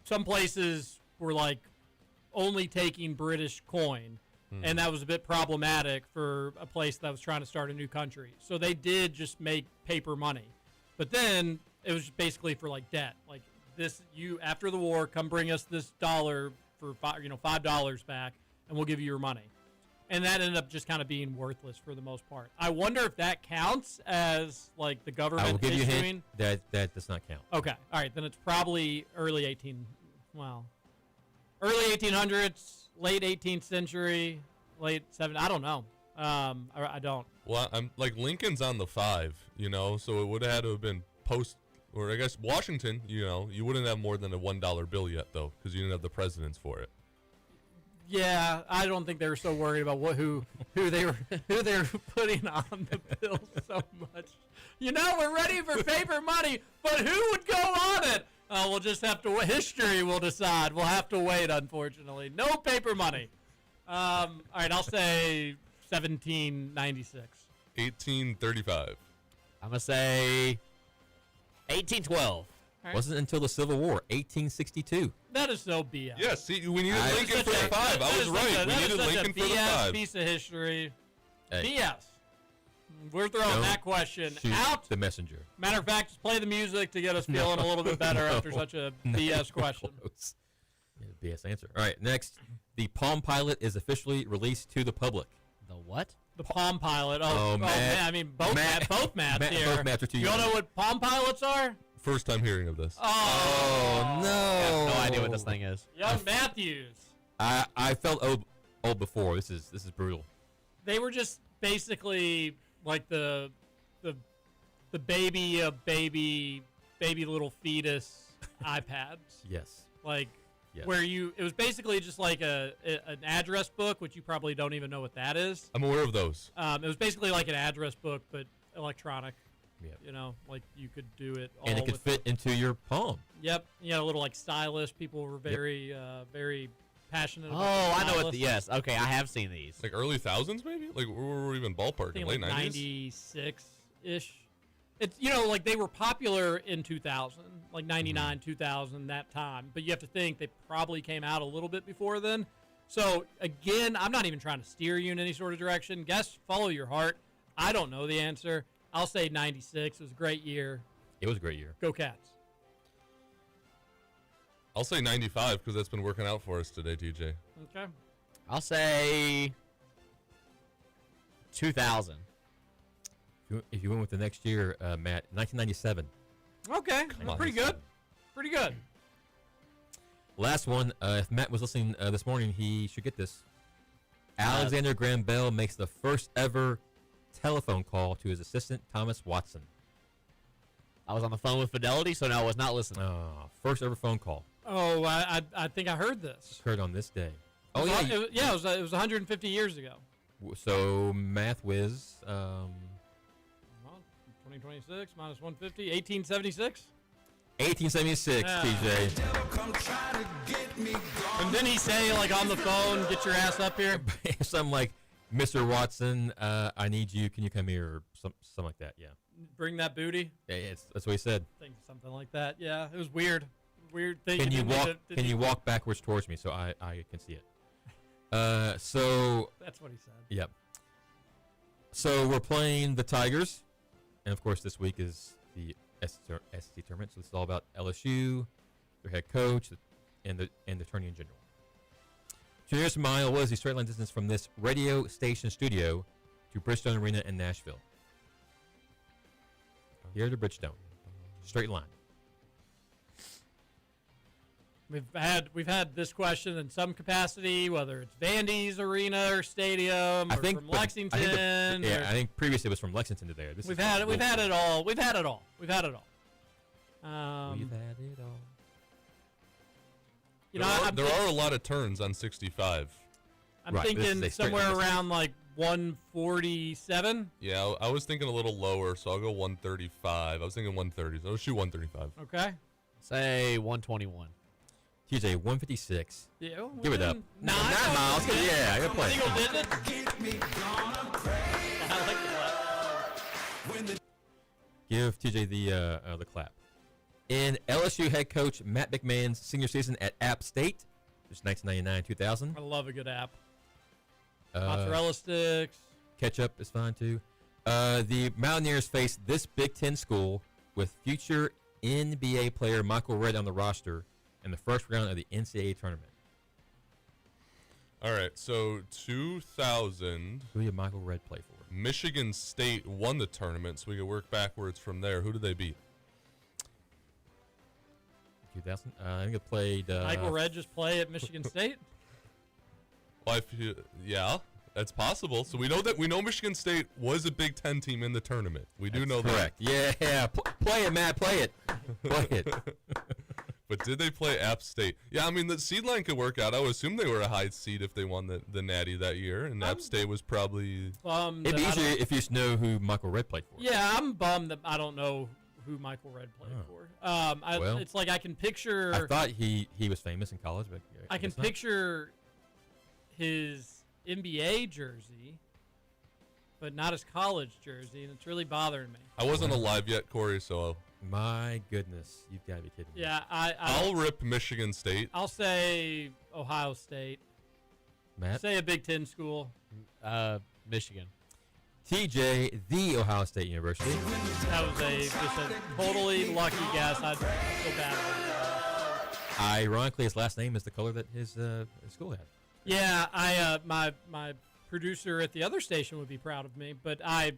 some places were like only taking British coin, and that was a bit problematic for a place that was trying to start a new country. So they did just make paper money, but then it was basically for like debt. Like this, you after the war, come bring us this dollar for $5 back, and we'll give you your money. And that ended up just kind of being worthless for the most part. I wonder if that counts as like the government I will give you a issuing. hint that does not count. Okay, all right, then it's probably early 1800s, late 18th century, late 7. I don't know. I don't. Well, I'm like Lincoln's on the 5, so it would have had to have been post, or I guess Washington, you wouldn't have more than a $1 bill yet though, because you didn't have the presidents for it. Yeah, I don't think they were so worried about who they were putting on the bill so much. We're ready for paper money, but who would go on it? We'll just have to. History will decide. We'll have to wait. Unfortunately, no paper money. All right, I'll say 1796. 1835. I'm gonna say 1812. Right. Wasn't until the Civil War, 1862. That is so BS. Yeah, see, we needed I- Lincoln for the 5. I was right. We needed Lincoln for the 5. Piece of history. Hey, BS. We're throwing don't that question shoot out. the messenger. Matter of fact, just play the music to get us feeling a little bit better after No. such a BS question. Close. Yeah, BS answer. All right, next. The Palm Pilot is officially released to the public. The what? The Palm Pilot. Oh, man. Matt. I mean, both Matt. both Matts Matt- here. both Matts are too You all young. know what Palm Pilots are? First time hearing of this. Oh, no. I have no idea what this thing is. Young Matthews. I felt old before. This is brutal. They were just basically like the baby baby little fetus iPads. Yes. Like, Yes. where it was basically just like an address book, which you probably don't even know what that is. I'm aware of those. It was basically like an address book, but electronic. Yep. You know, like you could do it all And it could with fit into your palm. Yep. You know, a little like stylus. People were very, very passionate about Oh, I know what. stylus. Yes. Okay, I have seen these. Like early thousands, maybe? Like, where were we even I ballparking? think Late like 90s? 96-ish. It's, you know, like they were popular in 2000, like 99, 2000, that time. But you have to think they probably came out a little bit before then. So, again, I'm not even trying to steer you in any sort of direction. Guess, follow your heart. I don't know the answer. I'll say 96. It was a great year. It was a great year. Go Cats. I'll say 95 because that's been working out for us today, TJ. Okay. I'll say 2000. If you went with the next year, Matt, 1997. Okay. on, Pretty son. good. Pretty good. Last one. If Matt was listening this morning, he should get this. Alexander Graham Bell makes the first ever telephone call to his assistant, Thomas Watson. I was on the phone with Fidelity, so no, I was not listening. First ever phone call Oh, I think I heard this. occurred on this day. Oh, yeah. it was 150 years ago. So, math whiz. Well, 2026 minus 150, 1876. 1876, Yeah. TJ. And then he say, like, on the phone, get your ass up here. Something like, Mr. Watson, I need you. Can you come here? Or something like that, yeah. Bring that booty. Yeah, that's what he said. Think something like that. Yeah, it was weird. Weird thing. Can you didn't walk? need to- Can you walk backwards towards me so I can see it? So That's what he said. yep. So we're playing the Tigers, and of course this week is the SEC tournament. So this is all about LSU, their head coach, and the attorney in general. To the nearest mile was the straight line distance from this radio station studio to Bridgestone Arena in Nashville. Here to Bridgestone, straight line. We've had this question in some capacity, whether it's Vandy's Arena or Stadium, or from Lexington. I think previously it was from Lexington to there. We've had it all. We've had it all. We've had it all. You know, There are a lot of turns on 65. I'm Right, this is thinking a straight somewhere line. around like 147. Yeah, I was thinking a little lower, so I'll go 135. I was thinking 130, so I'll shoot 135. Okay. Say 121. TJ, 156. Yeah. Give it up. 9 miles. Yeah, good play. Single digit. I like that. Give TJ the clap. In LSU head coach Matt McMahon's senior season at App State, just 1999-2000. I love a good app. Mozzarella sticks. Ketchup is fine too. The Mountaineers faced this Big Ten school with future NBA player Michael Redd on the roster in the first round of the NCAA tournament. All right, so 2000, Who did Michael Redd play for? Michigan State won the tournament, so we could work backwards from there. Who did they beat? 2000. I think it played. Michael Redd just play at Michigan State. Well, yeah, that's possible. So we know Michigan State was a Big Ten team in the tournament. We do know Correct. Yeah. Play it, Matt. Play it. Play it. But did they play App State? Yeah, I mean, the seed line could work out. I would assume they were a high seed if they won the Natty that year, and App State was probably... It'd be easier if you just know who Michael Redd played for. Yeah, I'm bummed that I don't know who Michael Redd played for. Well, it's like I can picture... I thought he was famous in college, but I can guess not. picture his NBA jersey, but not his college jersey, and it's really bothering me. I wasn't alive yet, Corey, so My goodness, you've got to be kidding me. Yeah, I'll rip Michigan State. I'll say Ohio State. Matt? Say a Big Ten school. Michigan. TJ, the Ohio State University. That was just a totally lucky guess. I'd feel bad about it. Ironically, his last name is the color that his school had. Yeah, my producer at the other station would be proud of me, but I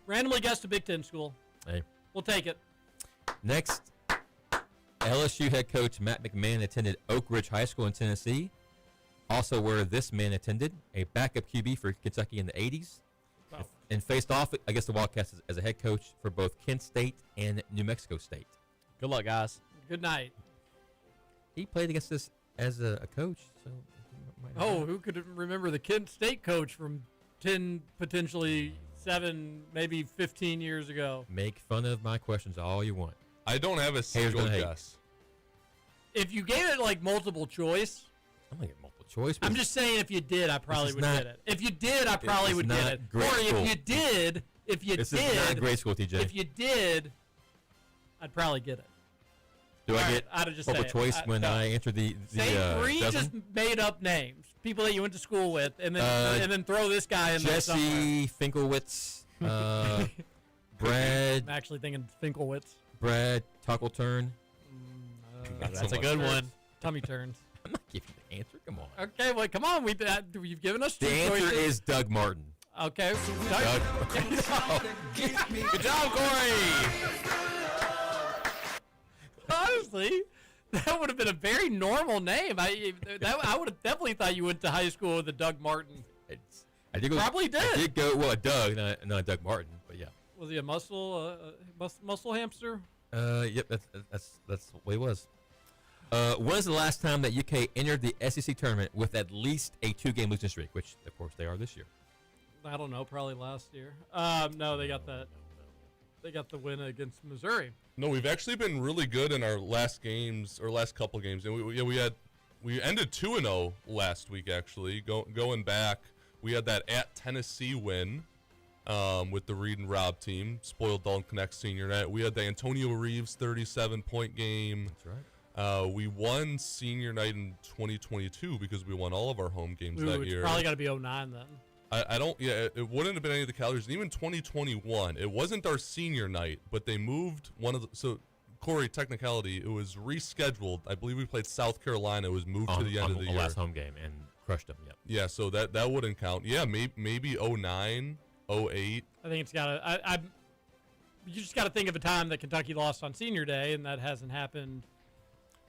randomly guessed a Big Ten school. Hey. We'll take it. Next, LSU head coach Matt McMahon attended Oak Ridge High School in Tennessee, also where this man attended, a backup QB for Kentucky in the 80s. Oh. and faced off against the Wildcats as a head coach for both Kent State and New Mexico State. Good luck, guys. Good night. He played against us as a coach, so. he might have- Oh, who could remember the Kent State coach from 10, potentially 7, maybe 15 years ago? Make fun of my questions all you want. I don't have a single gonna hate. guess. If you gave it like multiple choice, I'm gonna get multiple choice. but I'm just saying if you did, I probably is would not- get it. If you did, I probably is would get not it. grade Corey, school. if you did, this is not grade school, TJ. if you did, I'd probably get it. Do all I right, get I'd just multiple say it. choice when no. I enter the Say 3 dozen? just made up names, people that you went to school with, and then throw this guy in there somewhere. Jesse Finkelwitz, Brad, I'm actually thinking Finkelwitz. Brad Tuckleturn. Not so That's a much. good one. Tummy turns. I'm not giving you the answer. Come on. Okay, well, come on. You've given us two The answer choices. is Doug Martin. Okay. Doug. Good job, Corey. Honestly, that would have been a very normal name. I would have definitely thought you went to high school with a Doug Martin. I did go. Probably I did. did go. Well, Doug, not Doug Martin, but yeah. Was he a muscle hamster? Yep. That's the way it was. When was the last time that UK entered the SEC tournament with at least a 2-game losing streak? Which, of course, they are this year. I don't know. Probably last year. No, they got that. They got the win against Missouri. No, we've actually been really good in our last games or last couple games, and we ended 2-0 last week actually. Going back, we had that at Tennessee win with the Reed and Rob team, spoiled Dalton Connect senior night. We had the Antonio Reeves 37-point game. That's right. We won senior night in 2022 because we won all of our home games that It's year. probably got to be 09 then. I don't. Yeah, it wouldn't have been any of the calories. Even 2021, it wasn't our senior night, but they moved one of the. So, Corey, technicality, it was rescheduled. I believe we played South Carolina. It was moved to the end of the year. Last home game and crushed them. Yep. Yeah, so that wouldn't count. Yeah, maybe 09, 08. I think it's got to. You just got to think of a time that Kentucky lost on Senior Day, and that hasn't happened.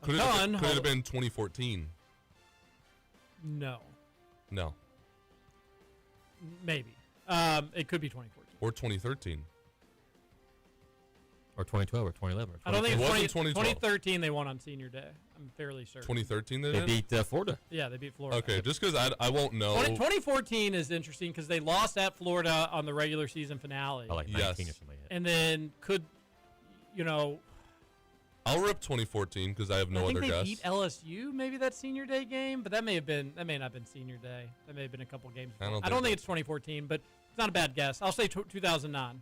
Could it have been 2014? No, No, maybe. It could be 2014. or 2013. Or 2012 or 2011. Or I don't think It it's wasn't 2013 they won on Senior Day. I'm fairly certain. 2013 they They did? beat Florida. Yeah, they beat Florida. Okay, just because I won't know. 2014 is interesting because they lost at Florida on the regular season finale. Like Yes. 19 or something like that. And then I'll rip 2014 because I have no I think other they guess. beat LSU maybe that Senior Day game, but that may not have been Senior Day. That may have been a couple games. I don't I don't think think it's 2014, but it's not a bad guess. I'll say 2009.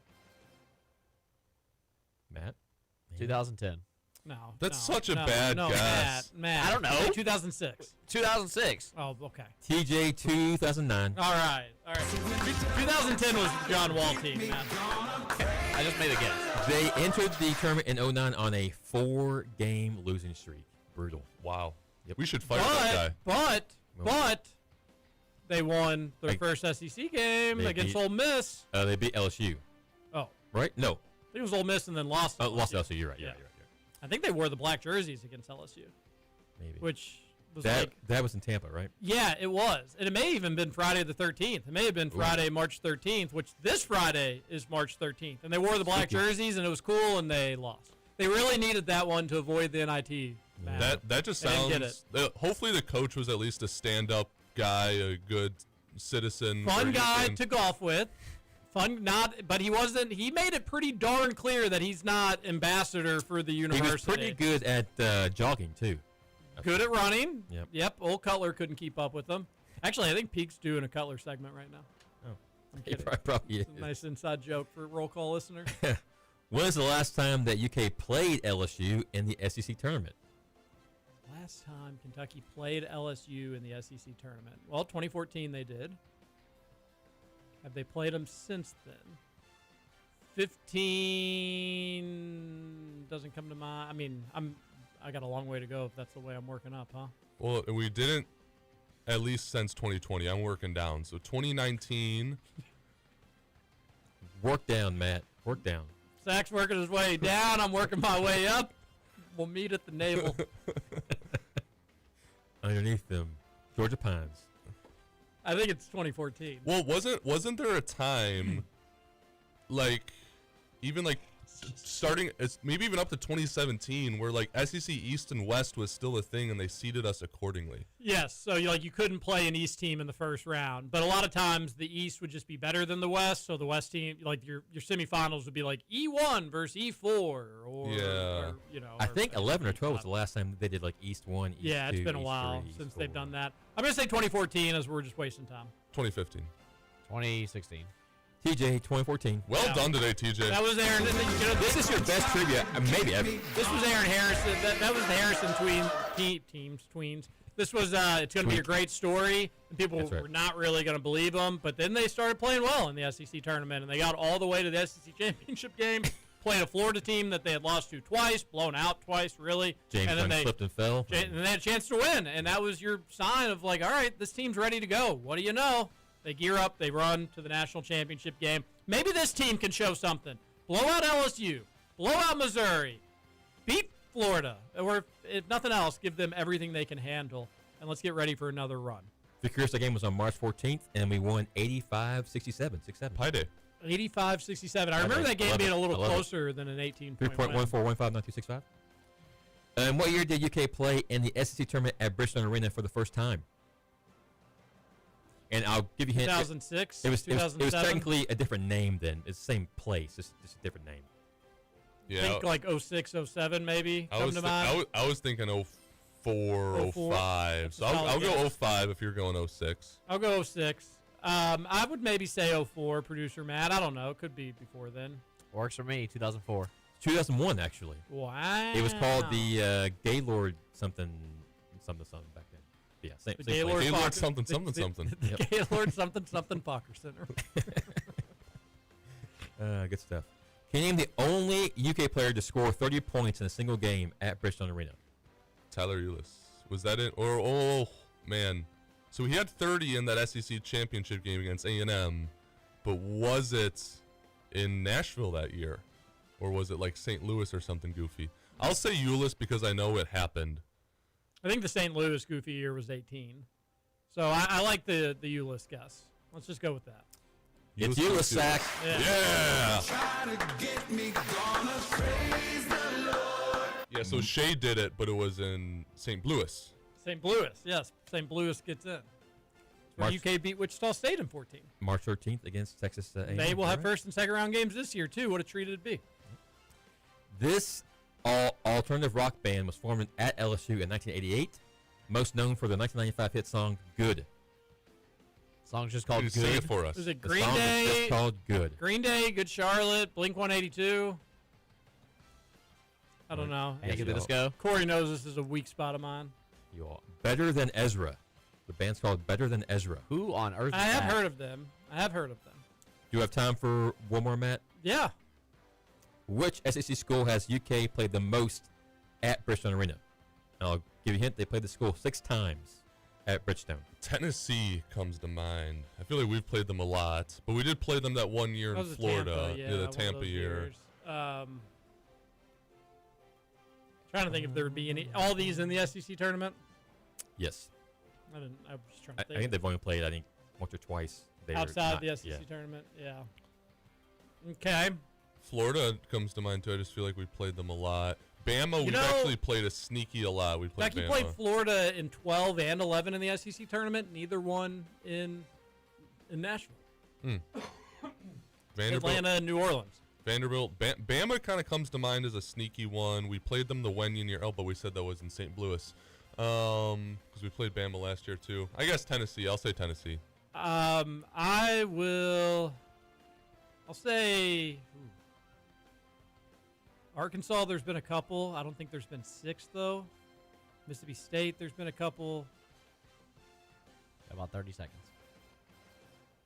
Matt? 2010. No. That's no, such a no, bad no, guess. Matt, I don't know. Say 2006. 2006. Oh, okay. TJ 2009. All right. 2010 was John Wall team, Matt. I just made a guess. They entered the tournament in 09 on a 4-game losing streak. Brutal. Wow. Yep. We should fire that guy. But they won their Like, first SEC game they against beat- Ole Miss. They beat LSU, Oh, right? No. I think it was Ole Miss and then lost. to Lost to LSU. LSU. You're right. Yeah. You're right. I think they wore the black jerseys against LSU, Maybe. which was that like, that was in Tampa, right? yeah, it was. And it may even been Friday the 13th. It may have been Friday, March 13th, which this Friday is March 13th. And they wore the black Spooky. jerseys, and it was cool, and they lost. They really needed that one to avoid the NIT. Matt. That just They didn't sounds. get Hopefully the coach was at least a stand-up guy, a good citizen. Fun where he guy can- to golf with. But he wasn't. He made it pretty darn clear that he's not ambassador for the He university. was pretty good at jogging too. Good at running. Yep. Old Cutler couldn't keep up with them. Actually, I think Peake's doing a Cutler segment right now. Oh, I'm he kidding. probably is. It's a nice inside joke for roll call listeners. When was the last time that UK played LSU in the SEC tournament? Last time Kentucky played LSU in the SEC tournament. Well, 2014 they did. Have they played them since then? 15 doesn't come to mind. I mean, I got a long way to go if that's the way I'm working up, huh? Well, we didn't. At least since 2020, I'm working down. So 2019. Work down, Matt. Work down. Zach's working his way down. I'm working my way up. We'll meet at the navel. Underneath them, Georgia Pines. I think it's 2014. Well, wasn't there a time like even like starting maybe even up to 2017 where like SEC East and West was still a thing and they seeded us accordingly. Yes, so you couldn't play an East team in the first round, but a lot of times the East would just be better than the West, so the West team, like your semifinals would be like E1 versus E4 or I think 11 or 12 was the last time they did like East 1, East 2, yeah, it's been a East while 3, since East they've 4. done that. I'm going to say 2014 as we're just wasting time. 2015. 2016. TJ 2014. Well done today, TJ. That was Aaron. This is your best trivia, maybe ever. This was Aaron Harrison. That was the Harrison tweens. This was it's going to be a great story, and people were not really going to believe them. But then they started playing well in the SEC tournament, and they got all the way to the SEC championship game. Played a Florida team that they had lost to twice, blown out twice, really. James and then they slipped and fell. And they had a chance to win, and that was your sign of like, all right, this team's ready to go. What do you know? They gear up, they run to the national championship game. Maybe this team can show something. Blow out LSU, blow out Missouri, beat Florida, or if nothing else, give them everything they can handle, and let's get ready for another run. If you're curious, the game was on March 14th, and we won 85-67. 6-7. Pi Day. 85-67. I remember that game being a little closer than an 18-point win. 3.14159265. And what year did UK play in the SEC tournament at Bridgestone Arena for the first time? And I'll give you a hint. 2006, it was 2007. It was technically a different name then. It's the same place, just a different name. Yeah. Think like 06, 07 maybe. I was thinking 04, 05. So I'll go 05 if you're going 06. I'll go 06. I would maybe say 04, producer Matt. I don't know. It could be before then. Works for me. 2004. 2001, actually. Wow. It was called the Gaylord something back then. Yeah, same Gaylord place. Gaylord something. The Gaylord something Fokker Center. Good stuff. Can you name the only UK player to score 30 points in a single game at Bridgestone Arena? Tyler Eulis. Was that it? Or, oh, man. So he had 30 in that SEC championship game against A&M, but was it in Nashville that year? Or was it like St. Louis or something goofy? I'll say Eulis because I know it happened. I think the St. Louis goofy year was 18. So I like the Eulis guess. Let's just go with that. It's Eulis, Sack. Yeah. Yeah, so Shea did it, but it was in St. Louis. St. Louis, yes. St. Louis gets in. Where UK beat Wichita State in 14. March 13th against Texas A&M. They will have first and second round games this year, too. What a treat it'd be. This alternative rock band was formed at LSU in 1988, most known for the 1995 hit song "Good." Song's just called Dude, Good. sing it for us. Is it The Green song Day? is just called "Good." Green Day, Good Charlotte, Blink 182. I don't know. Hey, give this go. Corey knows this is a weak spot of mine. You all Better Than Ezra. The band's called Better Than Ezra. Who on earth? I have heard of them. Do you have time for one more, Matt? Yeah. Which SEC school has UK played the most at Bridgestone Arena? And I'll give you a hint. They played the school 6 times at Bridgestone. Tennessee comes to mind. I feel like we've played them a lot, but we did play them that one year in Florida. Tampa, the one Tampa of those year. years. Trying to think if there would be all these in the SEC tournament. Yes. I was just trying to I think. think they've only played, once or twice. They were Outside not- the SEC yeah. tournament, yeah. Okay. Florida comes to mind too. I just feel like we played them a lot. Bama, we've know, actually played a sneaky a lot. We played Becky Bama. played Florida in 12 and 11 in the SEC tournament. Neither one in Nashville. Vanderbilt, Atlanta and New Orleans. Vanderbilt. Bama kind of comes to mind as a sneaky one. We played them the Wenyon year. Oh, but we said that was in St. Louis. Because we played Bama last year too. I guess Tennessee. I'll say Tennessee. I'll say Arkansas, there's been a couple. I don't think there's been 6, though. Mississippi State, there's been a couple. About 30 seconds.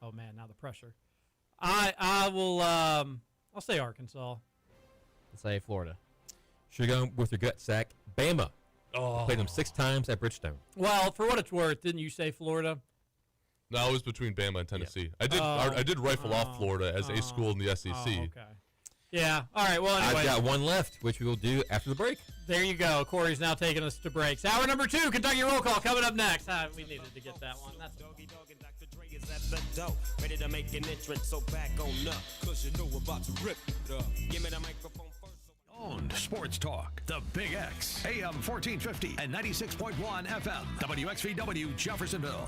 Oh, man, now the pressure. I'll say Arkansas. Let's say Florida. Should have gone with your gut, Sack. Bama. Oh. Played them 6 times at Bridgestone. Well, for what it's worth, didn't you say Florida? No, it was between Bama and Tennessee. I did rifle off Florida as a school in the SEC. Oh, okay. Yeah. All right. Well, anyway. I've got one left, which we will do after the break. There you go. Corey's now taking us to breaks. Hour number 2, Kentucky Roll Call coming up next. We needed to get that one. That's At the dough, ready to make an entrance, so back on up. Cause you know we're about to rip it up. Give me the microphone first. Owned Sports Talk, the Big X, AM 1450 and 96.1 FM, WXVW Jeffersonville.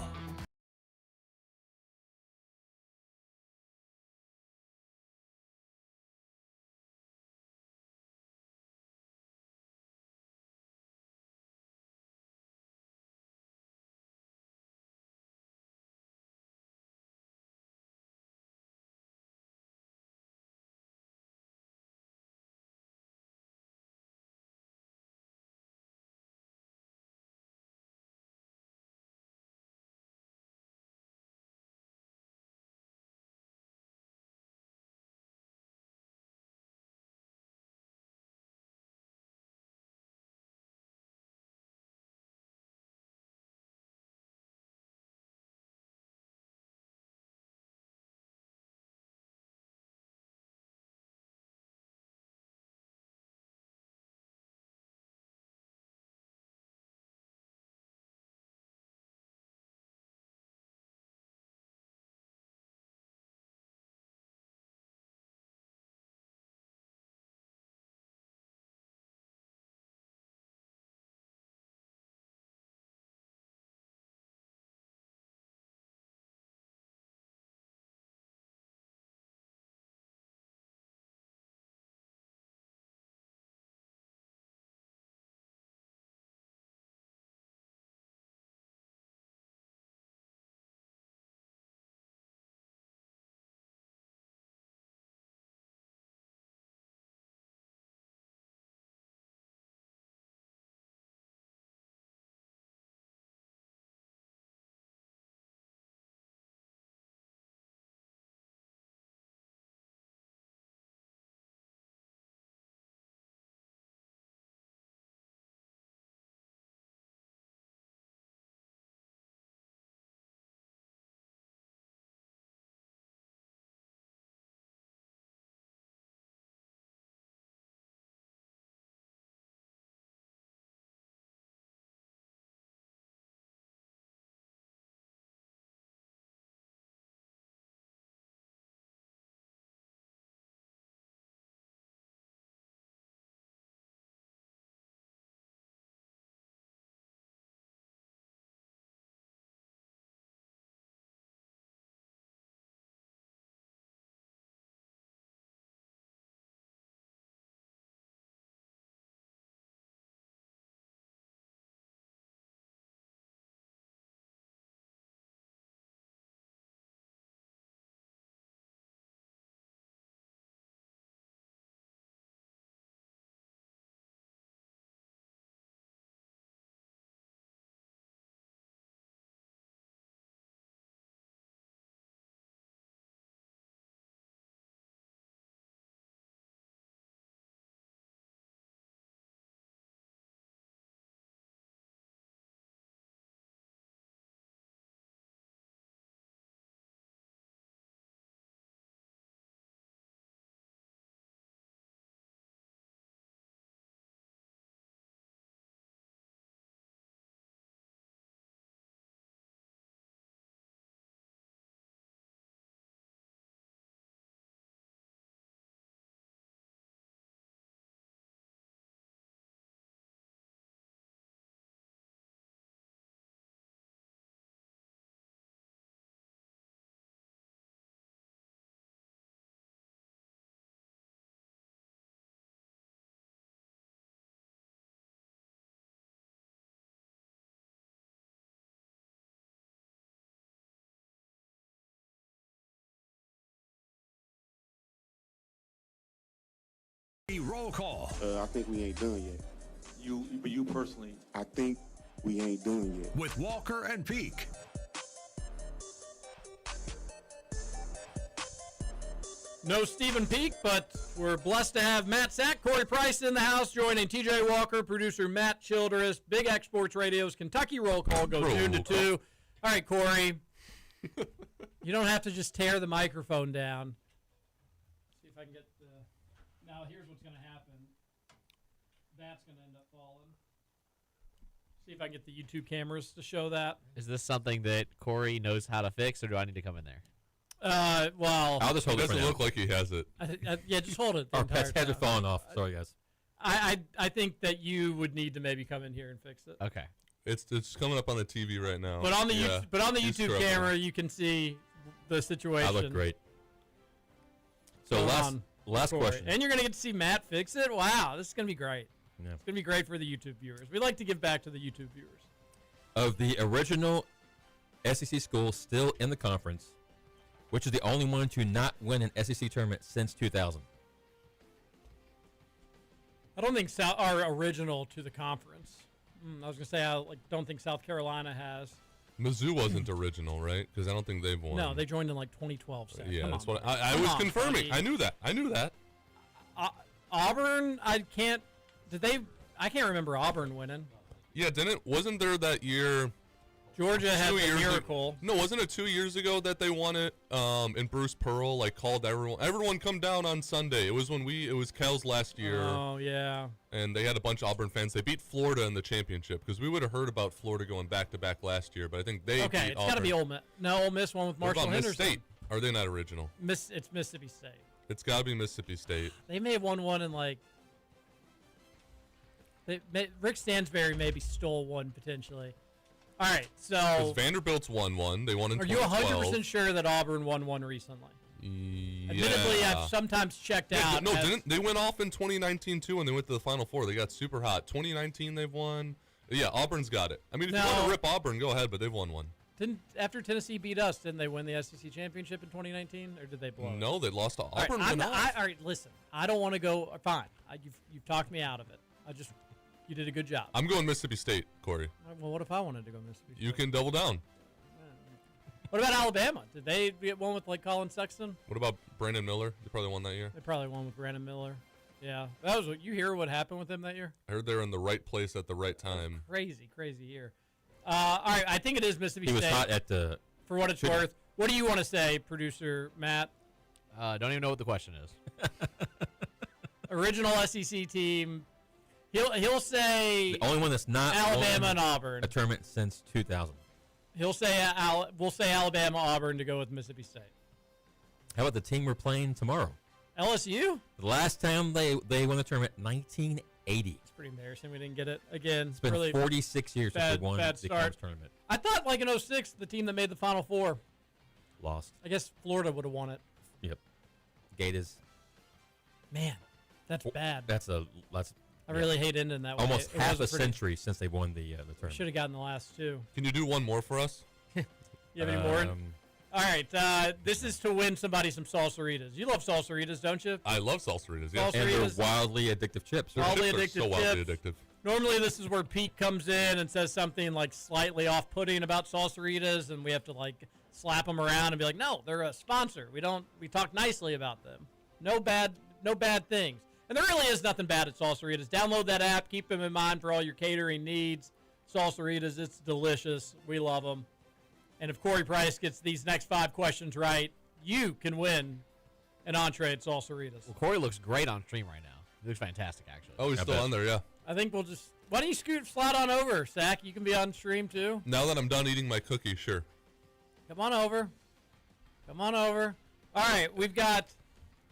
Roll call. I think we ain't done yet. You personally? I think we ain't done yet. With Walker and Peak. No Stephen Peak, but we're blessed to have Matt Sack, Corey Price in the house, joining TJ Walker, producer Matt Childress. Big X Sports Radio's Kentucky Roll Call goes noon to 2. All right, Corey. You don't have to just tear the microphone down. See if I can get the... Now, here's what's going to happen. That's going to end up falling. See if I can get the YouTube cameras to show that. Is this something that Corey knows how to fix, or do I need to come in there? Well, I'll just hold It it for doesn't now. look like he has it. yeah, just hold it. The Our entire pets' heads are time. falling off. Sorry, guys. I think that you would need to maybe come in here and fix it. Okay. It's coming up on the TV right now. But on the Yeah, YouTube he's struggling. camera, you can see the situation. I look great. So going last on last Corey. question. And you're gonna get to see Matt fix it. Wow, this is gonna be great. Yeah. It's gonna be great for the YouTube viewers. We like to give back to the YouTube viewers. Of the original SEC schools still in the conference, which is the only one to not win an SEC tournament since 2000? I don't think are original to the conference. I was gonna say I don't think South Carolina has. Mizzou wasn't original, right? Because I don't think they've won. No, they joined in like 2012. Zach. Yeah, Come that's on, what buddy. I Come was on, confirming. buddy. I knew that. Auburn, I can't. Did they? I can't remember Auburn winning. Yeah, wasn't there that year? Georgia had 2 the years miracle. No, wasn't it 2 years ago that they won it? And Bruce Pearl called everyone come down on Sunday. It was it was Cal's last year. Oh yeah. And they had a bunch of Auburn fans. They beat Florida in the championship because we would have heard about Florida going back to back last year, but I think they Okay, beat it's got to Auburn. be Ole Miss. No, Ole Miss won with What Marshall about Miss Henderson. State? Are they not original? It's Mississippi State. It's got to be Mississippi State. They may have won one in like. Rick Stansberry maybe stole one potentially. All right, so Because Vanderbilt's won one. They won in are you 2012. 100% sure that Auburn won one recently? Yeah. Admittedly, I've sometimes checked out. No, didn't they went off in 2019 too when they went to the Final Four? They got super hot. 2019 they've won. Yeah, Auburn's got it. I mean, if you want to rip Auburn, go ahead, but they've won one. Didn't after Tennessee beat us, didn't they win the SEC championship in 2019, or did they blow it? No, they lost to All right, Auburn. went off. all right, listen. I don't want to go. Fine, you've talked me out of it. You did a good job. I'm going Mississippi State, Corey. Well, what if I wanted to go Mississippi State? You can double down. What about Alabama? Did they get one with like Colin Sexton? What about Brandon Miller? They probably won that year. They probably won with Brandon Miller. Yeah, that was what you hear. What happened with them that year? I heard they were in the right place at the right time. Crazy year. All right, I think it is Mississippi He State. was hot at the. For what it's worth. What do you want to say, producer Matt? Don't even know what the question is. Original SEC team. He'll say The only one that's not Alabama won and Auburn. a tournament since 2000. He'll say we'll say Alabama, Auburn to go with Mississippi State. How about the team we're playing tomorrow? LSU? The last time they won the tournament, 1980. It's pretty embarrassing we didn't get it again. It's been really 46 years since they won the bad conference start. tournament. I thought like in 06, the team that made the Final Four. Lost. I guess Florida would have won it. Yep. Gators. Man, that's bad. That's I really hate ending that way. almost It half was a century since they won the tournament. Should have gotten the last two. Can you do one more for us? You have any more? All right, this is to win somebody some salsaritas. You love salsaritas, don't you? I love salsaritas. Yeah. Salsaritas. And they're wildly addictive chips. Their Wildly chips are addictive so wildly chips. addictive. Normally, this is where Pete comes in and says something like slightly off-putting about salsaritas, and we have to like slap them around and be like, "No, they're a sponsor. We talk nicely about them. No bad things." And there really is nothing bad at salsaritas. Download that app. Keep them in mind for all your catering needs. Salsaritas, it's delicious. We love them. And if Corey Price gets these next 5 questions right, you can win an entree at salsaritas. Well, Corey looks great on stream right now. He looks fantastic, actually. Oh, he's I still bet. on there, yeah. I think we'll just. Why don't you slide on over, Zach? You can be on stream too. Now that I'm done eating my cookie, sure. Come on over. All right, we've got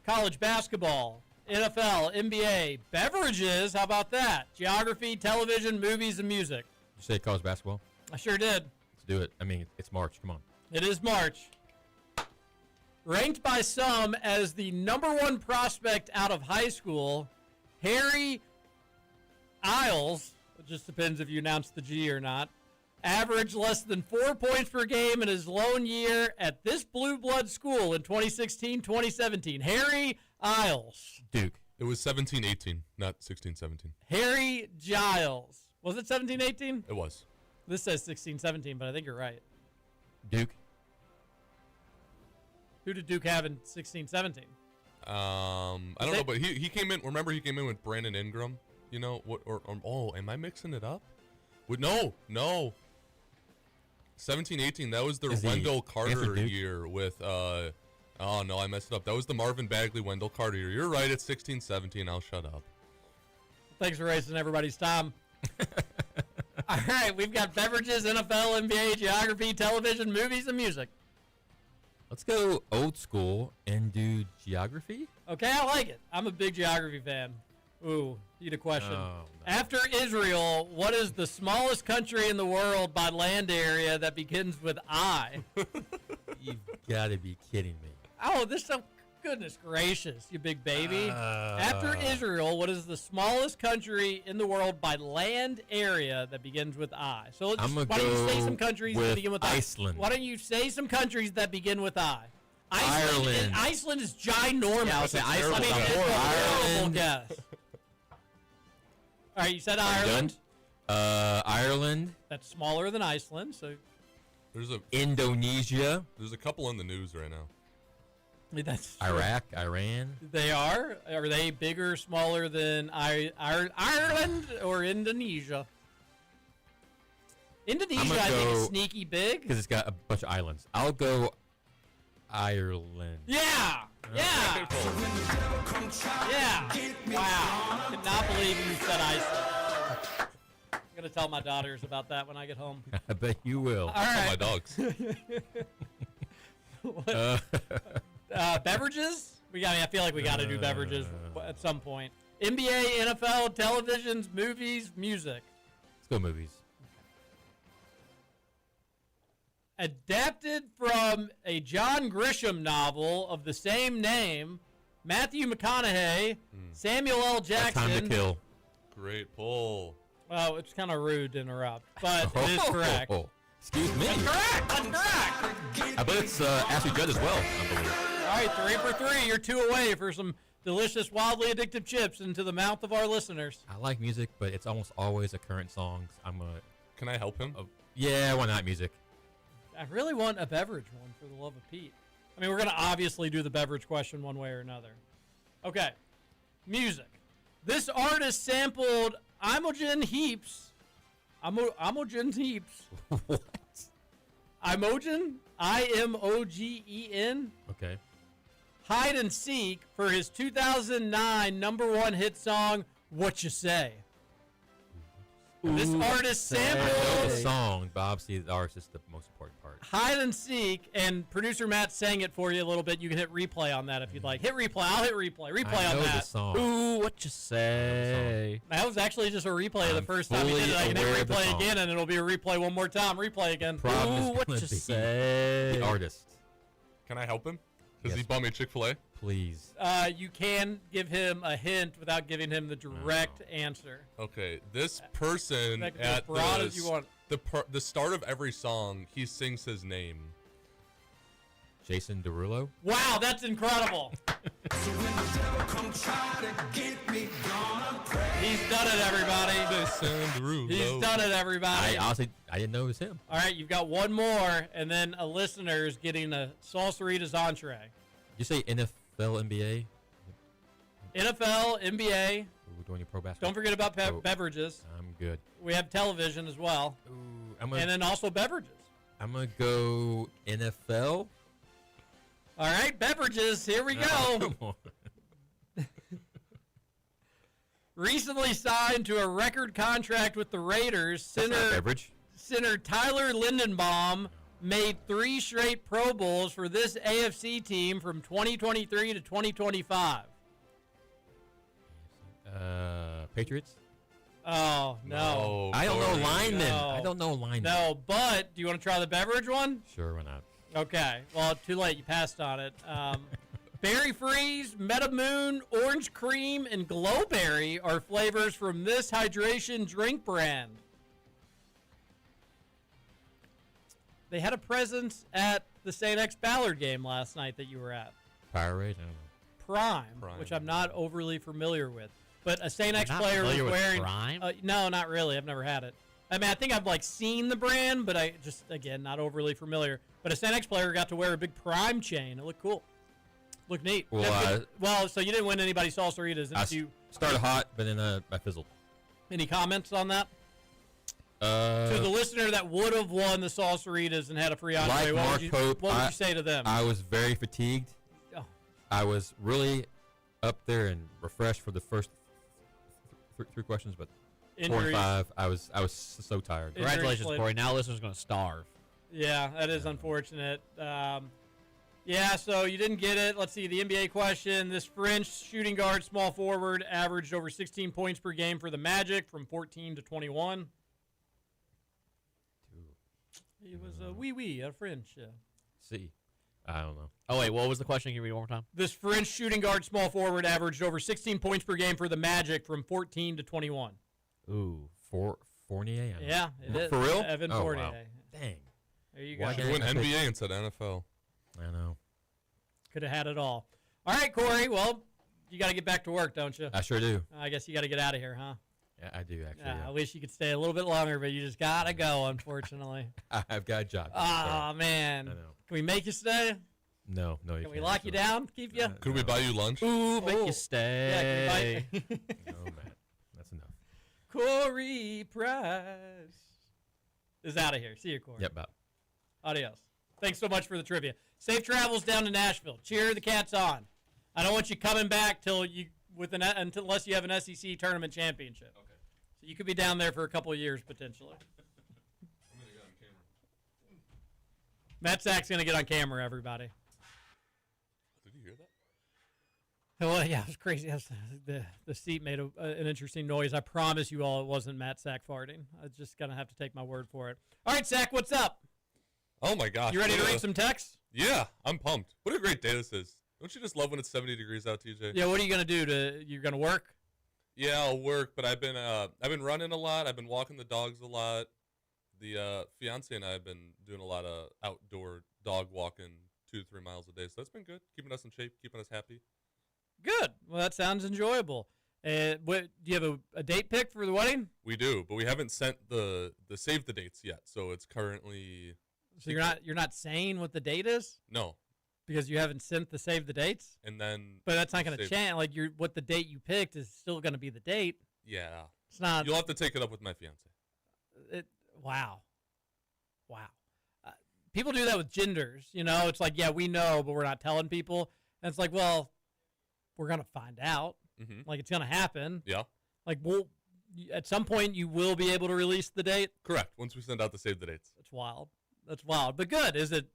college basketball, NFL, NBA, beverages. How about that? Geography, television, movies, and music. You say college basketball? I sure did. Let's do it. I mean, it's March. Come on. It is March. Ranked by some as the #1 prospect out of high school, Harry Isles, it just depends if you announce the G or not, averaged less than 4 points per game in his lone year at this blue blood school in 2016-2017. Harry Isles. Duke. It was 17-18, not 16-17. Harry Giles. Was it 17-18? It was. This says 16-17, but I think you're right. Duke. Who did Duke have in 16-17? I don't know, but he came in. Remember, he came in with Brandon Ingram. You know what? Am I mixing it up? No. 17-18. That was the Is he Wendell Anthony Carter Duke? year with. Oh no, I messed it up. That was the Marvin Bagley Wendell Carter year. You're right. It's 16-17. I'll shut up. Thanks for wasting everybody's time. All right, we've got beverages, NFL, NBA, geography, television, movies, and music. Let's go old school and do geography. Okay, I like it. I'm a big geography fan. Ooh, need a question. Oh, no. After Israel, what is the smallest country in the world by land area that begins with I? You've got to be kidding me. Oh, this is goodness gracious, you big baby. After Israel, what is the smallest country in the world by land area that begins with I? So let's I'm why gonna don't you say go some countries with that begin with Iceland. I? Why don't you say some countries that begin with I? Ireland. Iceland is ginormous. Yeah, I would say Iceland. I mean, it's a terrible Ireland. guess. All right, you said Ireland. Ireland. That's smaller than Iceland, so Indonesia. There's a couple in the news right now. that's Iraq. Iran. They are. Are they bigger, smaller than Ireland or Indonesia? Indonesia, I think, is sneaky big. Because it's got a bunch of islands. I'll go Ireland. Yeah. Yeah. Yeah. Wow. Cannot believe you said Iceland. I'm going to tell my daughters about that when I get home. I bet you will. All right. My dogs. Beverages? I feel like we got to do beverages at some point. NBA, NFL, televisions, movies, music. Let's go movies. Adapted from a John Grisham novel of the same name, Matthew McConaughey, Samuel L. Jackson. Time to Kill. Great pull. Well, it's kind of rude to interrupt, but it is correct. Excuse me. Correct. That's correct. I bet it's Ashley Judd as well, I believe. All right, 3 for 3. You're 2 away for some delicious, wildly addictive chips into the mouth of our listeners. I like music, but it's almost always a current songs. Can I help him? Yeah, why not music? I really want a beverage one for the love of Pete. I mean, we're going to obviously do the beverage question one way or another. Okay. Music. This artist sampled Imogen Heap's. Imogen Heap's. What? Imogen? IMOGEN. Okay. Hide and Seek for his 2009 #1 hit song, What You Say. This artist I know the sampled song, but obviously the artist is the most important part. Hide and Seek, and producer Matt sang it for you a little bit. You can hit replay on that if you'd like. Hit replay. I'll hit replay. Replay I on know the that. song. Ooh, what you say? That was actually just a replay of the I'm first time you did it. I can fully aware hit of the replay song. again, and it'll be a replay one more time. Replay again. Problem is Ooh, what gonna you be say? The artist. Can I help him? Does Yes. he bought me Chick-fil-A? Please. You can give him a hint without giving him the direct answer. Okay, this person That can be at as broad as you want. the start of every song, he sings his name. Jason Derulo. Wow, that's incredible. He's done it, everybody. Jason Derulo. He's done it, everybody. I didn't know it was him. All right, you've got one more, and then a listener is getting a Salsaritas entree. Did you say NFL, NBA? NFL, NBA. Are we doing any pro basketball? Don't forget about Oh. beverages. I'm good. We have television as well, Ooh, and then also beverages. I'm gonna go NFL. All right, beverages. Here we go. Come on. Recently signed to a record contract with the Raiders, That's not a beverage. center Tyler Lindenbaum made 3 straight Pro Bowls for this AFC team from 2023 to 2025. Patriots. Oh, no. I don't know Corey. linemen. No. I don't know linemen. No, but do you want to try the beverage one? Sure, why not? Okay. Well, too late. You passed on it. Berry Freeze, Metamoon, Orange Cream, and Glowberry are flavors from this hydration drink brand. They had a presence at the St. X Ballard game last night that you were at. Powerade. I don't know. Prime, which I'm not overly familiar with. But a St. X not player was familiar with wearing. Prime? No, not really. I've never had it. I mean, I think I've seen the brand, but I just again not overly familiar. But a St. X player got to wear a big Prime chain. It looked cool. Looked neat. Well, So you didn't win anybody Salsaritas, I and you started hot, but then I fizzled. any comments on that? To the listener that would have won the Salsaritas and had a free entree, Like Mark Pope, what would you say to them? I was very fatigued. Oh. I was really up there and refreshed for the first 3 questions, but Injuries. 4-5. I was so tired. Injuries Congratulations, played- Corey. Now listeners are going to starve. Yeah, that is unfortunate. Yeah, so you didn't get it. Let's see, the NBA question. This French shooting guard, small forward, averaged over 16 points per game for the Magic from 14 to 21. He was a French. Yeah. See, I don't know. Oh, wait, what was the question? Can you read it one more time? This French shooting guard, small forward, averaged over 16 points per game for the Magic from 14 to 21. Ooh, Fournier. Yeah, it is. For real? Evan Oh, Fournier. wow. Dang. There you go. Why Should can't win I pick- NBA instead of NFL. I know. Could have had it all. All right, Corey. Well, you got to get back to work, don't you? I sure do. I guess you got to get out of here, huh? Yeah, I do actually. Yeah, Yeah. I wish you could stay a little bit longer, but you just got to go, unfortunately. I've got a job. Oh, man. I know. Can we make you stay? No, you Can we can't, lock you so- down? Keep you? Could we buy you lunch? Ooh, make Oh. you stay. Yeah, can we buy No, Matt. That's enough. Corey Price is out of here. See you, Corey. Yep, Bob. Adios. Thanks so much for the trivia. Safe travels down to Nashville. Cheer the Cats on. I don't want you coming back unless you have an SEC tournament championship. Okay. So you could be down there for a couple of years potentially. I'm gonna get on camera. Matt Sack's going to get on camera, everybody. Did you hear that? Well, yeah, it was crazy. The seat made an interesting noise. I promise you all it wasn't Matt Sack farting. I'm just going to have to take my word for it. All right, Sack, what's up? Oh my gosh. You ready to read some texts? Yeah, I'm pumped. What a great day this is. Don't you just love when it's 70 degrees out, TJ? Yeah, what are you going to do? You're going to work? Yeah, I'll work, but I've been running a lot. I've been walking the dogs a lot. The fiance and I have been doing a lot of outdoor dog walking 2 to 3 miles a day. So that's been good, keeping us in shape, keeping us happy. Good. Well, that sounds enjoyable. Do you have a date pick for the wedding? We do, but we haven't sent the save the dates yet. So it's currently So you're not saying what the date is no. because you haven't sent the save the dates. And then But that's not going to save- change. Like what the date you picked is still going to be the date. Yeah. It's not. You'll have to take it up with my fiance. Wow. People do that with genders. You know, it's like, yeah, we know, but we're not telling people. And it's like, well, we're going to find out. Mm-hmm. Like, it's going to happen. Yeah. Like, at some point, you will be able to release the date. Correct. Once we send out the save the dates. That's wild. But good. Is it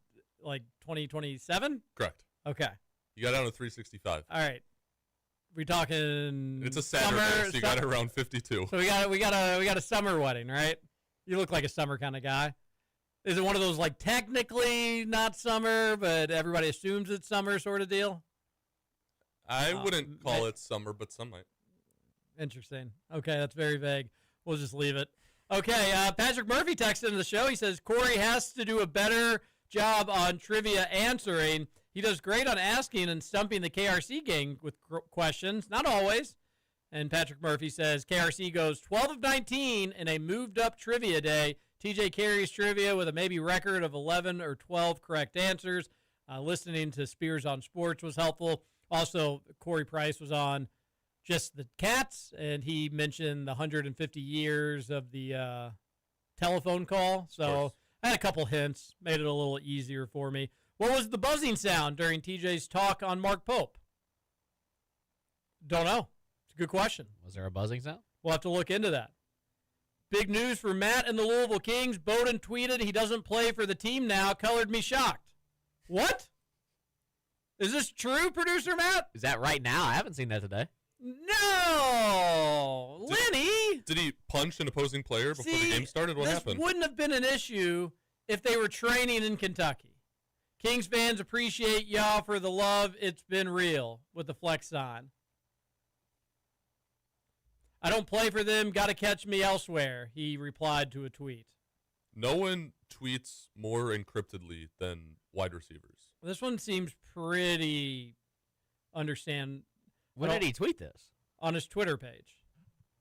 like 2027? Correct. Okay. You got down to 365. All right. We talking? It's a Saturday, so you got it around 52. So we got a summer wedding, right? You look like a summer kind of guy. Is it one of those like technically not summer, but everybody assumes it's summer sort of deal? I wouldn't call it summer, but some might. Interesting. Okay, that's very vague. We'll just leave it. Okay, Patrick Murphy texted into the show. He says Corey has to do a better job on trivia answering. He does great on asking and stumping the KRC gang with questions. Not always. And Patrick Murphy says KRC goes 12 of 19 in a moved-up trivia day. TJ carries trivia with a maybe record of 11 or 12 correct answers. Listening to Spears on Sports was helpful. Also, Corey Price was on Just the Cats, and he mentioned the 150 years of the telephone call. So I had a couple hints, made it a little easier for me. What was the buzzing sound during TJ's talk on Mark Pope? Don't know. It's a good question. Was there a buzzing sound? We'll have to look into that. Big news for Matt and the Louisville Kings. Bowden tweeted he doesn't play for the team now. Colored me shocked. What? Is this true, producer Matt? Is that right now? I haven't seen that today. No. Lenny. Did he punch an opposing player before See, the game started? What this happened? wouldn't have been an issue if they were training in Kentucky. Kings fans appreciate y'all for the love. It's been real with the flex sign. I don't play for them. Got to catch me elsewhere, he replied to a tweet. No one tweets more encryptedly than wide receivers. This one seems pretty understand. When did he tweet this? On his Twitter page.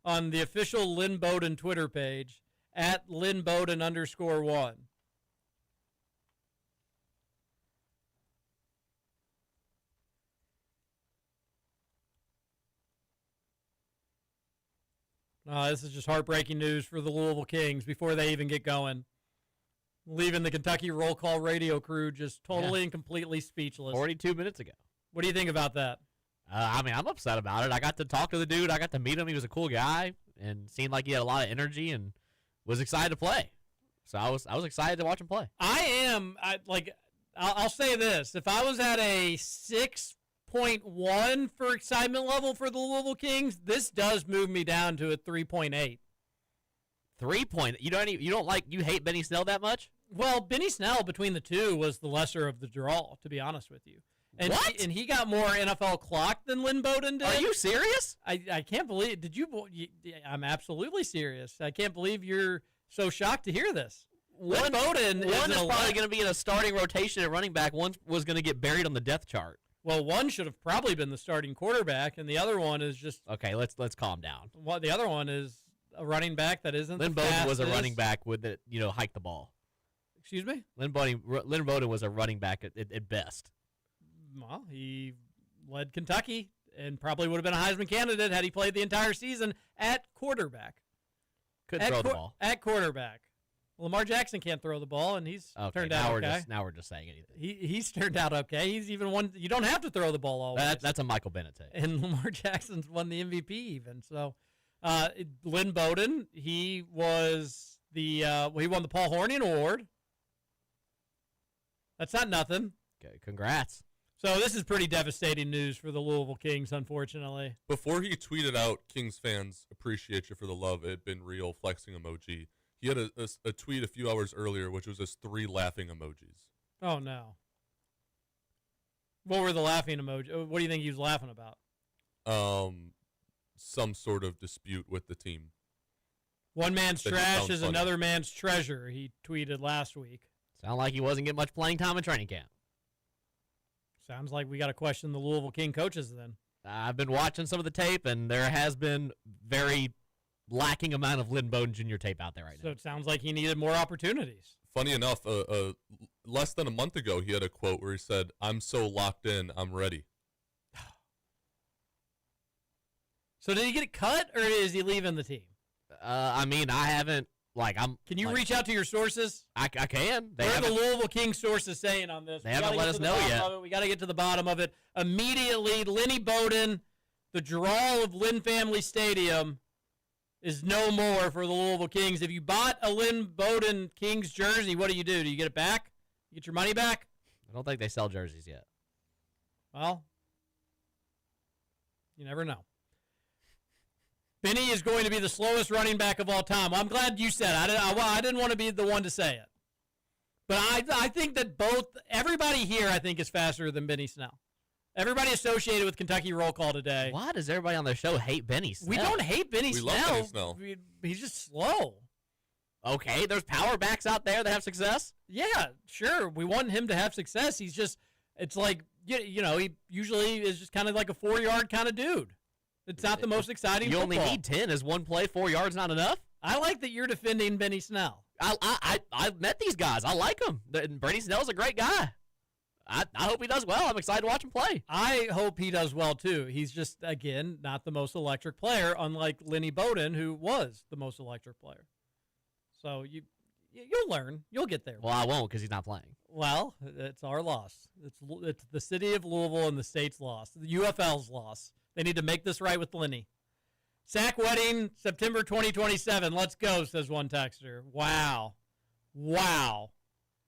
On the official Lynn Bowden Twitter page, at @LynnBowden_1. This is just heartbreaking news for the Louisville Kings before they even get going. Leaving the Kentucky Roll Call radio crew just totally and completely speechless. 42 minutes ago. What do you think about that? I mean, I'm upset about it. I got to talk to the dude. I got to meet him. He was a cool guy. and seemed like he had a lot of energy and was excited to play. So I was excited to watch him play. I'll say this. If I was at a 6.1 for excitement level for the Louisville Kings, this does move me down to a 3.8. 3 point. You hate Benny Snell that much? Well, Benny Snell between the two was the lesser of the draw, to be honest with you. And What? He got more NFL clock than Lynn Bowden did. Are you serious? I can't believe. I'm absolutely serious. I can't believe you're so shocked to hear this. Lynn Bowden One is an probably going to be in a starting rotation at running back. One was going to get buried on the depth chart. Well, one should have probably been the starting quarterback, and the other one is just. Okay, let's calm down. Well, the other one is a running back that isn't. Lynn Bowden was a running back with the hike the ball. Excuse me? Lynn Bowden was a running back at best. Well, he led Kentucky and probably would have been a Heisman candidate had he played the entire season at quarterback. Could throw the ball. At quarterback. Lamar Jackson can't throw the ball, and he's turned out okay. Now we're just saying anything. He's turned out okay. He's even won. You don't have to throw the ball always. That's a Michael Bennett take. And Lamar Jackson's won the MVP even. So, Lynn Bowden, he was he won the Paul Hornian Award. That's not nothing. Okay, congrats. So this is pretty devastating news for the Louisville Kings, unfortunately. Before he tweeted out, Kings fans appreciate you for the love. It had been real flexing emoji. He had a tweet a few hours earlier, which was just 3 laughing emojis. Oh, no. What were the laughing emojis? What do you think he was laughing about? Some sort of dispute with the team. One man's trash is another man's treasure, he tweeted last week. Sound like he wasn't getting much playing time in training camp. Sounds like we got to question the Louisville King coaches then. I've been watching some of the tape, and there has been very lacking amount of Lynn Bowden Jr. tape out there right now. So it sounds like he needed more opportunities. Funny enough, less than a month ago, he had a quote where he said, "I'm so locked in, I'm ready." So did he get cut, or is he leaving the team? I haven't. Can you reach out to your sources? I can. What are the Louisville King sources saying on this? They haven't let us know yet. We got to get to the bottom of it. Immediately, Lenny Bowden, the draw of Lynn Family Stadium, is no more for the Louisville Kings. If you bought a Lynn Bowden Kings jersey, what do? You get it back? You get your money back? I don't think they sell jerseys yet. Well, you never know. Benny is going to be the slowest running back of all time. Well, I'm glad you said it. I didn't want to be the one to say it. But I think that everybody here, I think, is faster than Benny Snell. Everybody associated with Kentucky Roll Call today. Why does everybody on their show hate Benny Snell? We don't hate Benny Snell. Love Benny Snell. He's just slow. Okay, there's power backs out there that have success. Yeah, sure. We want him to have success. He's just, it's like, he usually is just kind of like a 4-yard kind of dude. It's not the most exciting You football. only need 10. Is one play 4 yards not enough? I like that you're defending Benny Snell. I've met these guys. I like them. Benny Snell's a great guy. I hope he does well. I'm excited to watch him play. I hope he does well, too. He's just, again, not the most electric player, unlike Lenny Bowden, who was the most electric player. So you'll learn. You'll get there. Well, I won't because he's not playing. Well, it's our loss. It's the city of Louisville and the state's loss. The UFL's loss. They need to make this right with Lenny. Sack wedding, September 2027. Let's go, says one texter. Wow.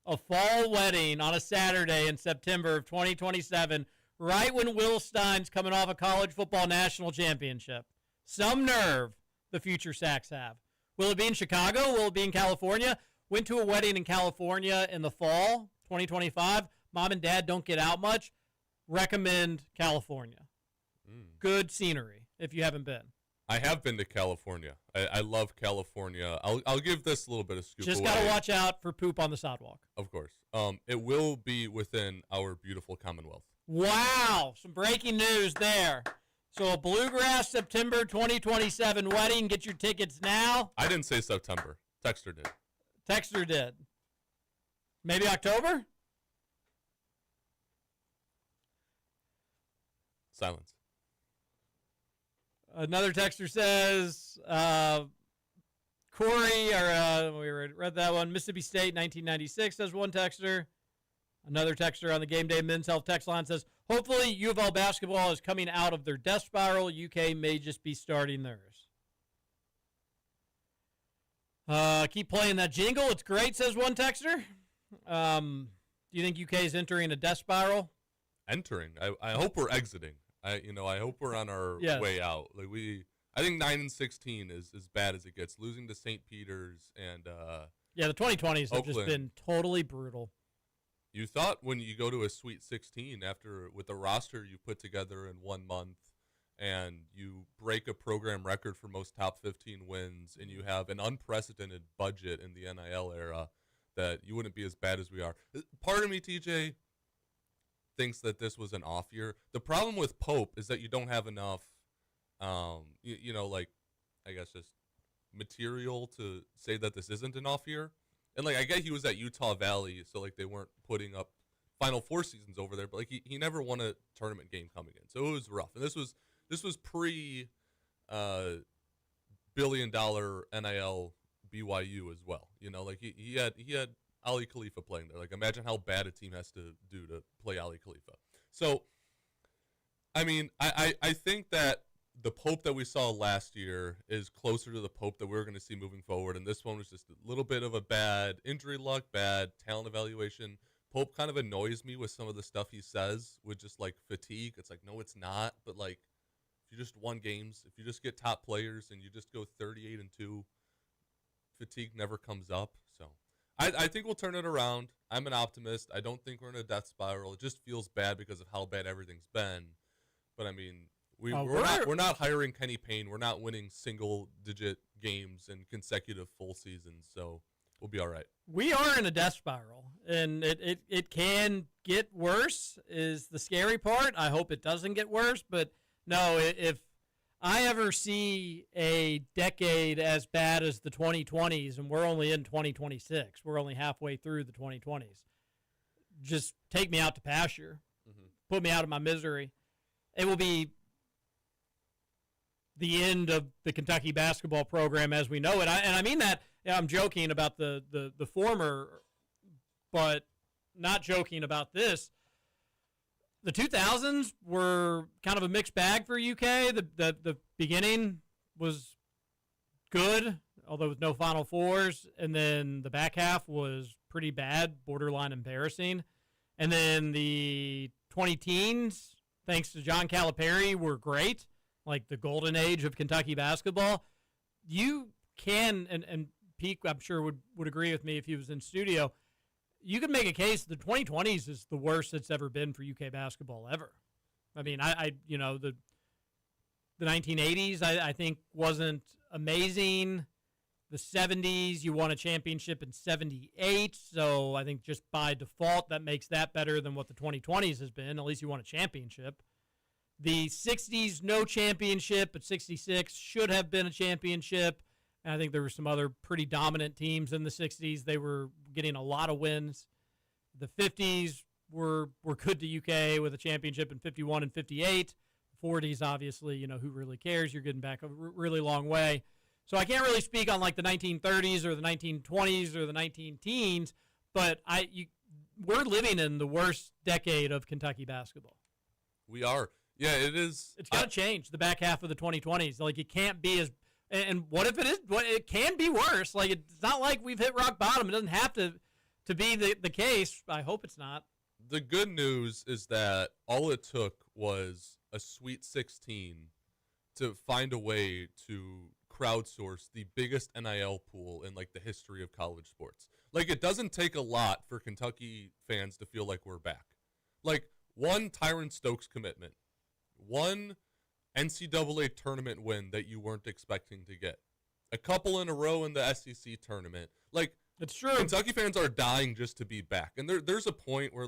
A fall wedding on a Saturday in September of 2027, right when Will Stein's coming off a college football national championship. Some nerve the future Sacks have. Will it be in Chicago? Will it be in California? Went to a wedding in California in the fall, 2025. Mom and Dad don't get out much. Recommend California. Good scenery if you haven't been. I have been to California. I love California. I'll give this a little bit of scoop. Just got to watch out for poop on the sidewalk. Of course. It will be within our beautiful Commonwealth. Wow. Some breaking news there. So a Bluegrass September 2027 wedding. Get your tickets now. I didn't say September. Texter did. Texter did. Maybe October? Silence. Another texter says, Corey, we read that one. Mississippi State, 1996, says one texter. Another texter on the Gameday Men's Health text line says, hopefully U of L basketball is coming out of their death spiral. UK may just be starting theirs. Keep playing that jingle. It's great, says one texter. Do you think UK is entering a death spiral? Entering. I hope we're exiting. I hope we're on our way out. I think 9-16 is as bad as it gets. Losing to St. Peter's and the 2020s have just been totally brutal. You thought when you go to a Sweet 16 with the roster you put together in 1 month, and you break a program record for most top 15 wins, and you have an unprecedented budget in the NIL era, that you wouldn't be as bad as we are. Part of me, TJ, thinks that this was an off year. The problem with Pope is that you don't have enough, I guess just material to say that this isn't an off year. And I get he was at Utah Valley, so they weren't putting up Final Four seasons over there, but he never won a tournament game coming in, so it was rough. And this was pre $1 billion NIL BYU as well. He had Ali Khalifa playing there. Imagine how bad a team has to do to play Ali Khalifa. So, I mean, I think that the Pope that we saw last year is closer to the Pope that we're going to see moving forward, and this one was just a little bit of a bad injury luck, bad talent evaluation. Pope kind of annoys me with some of the stuff he says with just fatigue. It's no, it's not. But if you just won games, if you just get top players and you just go 38-2, fatigue never comes up. So I think we'll turn it around. I'm an optimist. I don't think we're in a death spiral. It just feels bad because of how bad everything's been. But I mean, we're not hiring Kenny Payne. We're not winning single-digit games in consecutive full seasons. So we'll be all right. We are in a death spiral, and it can get worse is the scary part. I hope it doesn't get worse, but no, if I ever see a decade as bad as the 2020s, and we're only in 2026, we're only halfway through the 2020s, just take me out to pasture, put me out of my misery. It will be the end of the Kentucky basketball program as we know it. And I mean that, I'm joking about the former, but not joking about this. The 2000s were kind of a mixed bag for UK. The beginning was good, although with no Final Fours, and then the back half was pretty bad, borderline embarrassing. And then the 20-teens, thanks to John Calipari, were great, like the golden age of Kentucky basketball. You can, and Peak, I'm sure, would agree with me if he was in studio, you could make a case the 2020s is the worst it's ever been for UK basketball ever. I mean, the 1980s, I think, wasn't amazing. The 70s, you won a championship in 78, so I think just by default that makes that better than what the 2020s has been. At least you won a championship. The 60s, no championship, but 66 should have been a championship. And I think there were some other pretty dominant teams in the 60s. They were getting a lot of wins. The 50s were good to UK with a championship in 51 and 58. The 40s, obviously, who really cares? You're getting back a really long way. So I can't really speak on the 1930s or the 1920s or the 19-teens, but we're living in the worst decade of Kentucky basketball. We are. Yeah, it is. It's got to change the back half of the 2020s. It can't be as. And what if it is? It can be worse. It's not like we've hit rock bottom. It doesn't have to be the case. I hope it's not. The good news is that all it took was a Sweet 16 to find a way to crowdsource the biggest NIL pool in the history of college sports. It doesn't take a lot for Kentucky fans to feel like we're back. One Tyron Stokes commitment, one NCAA tournament win that you weren't expecting to get, a couple in a row in the SEC tournament. It's true. Kentucky fans are dying just to be back, and there's a point where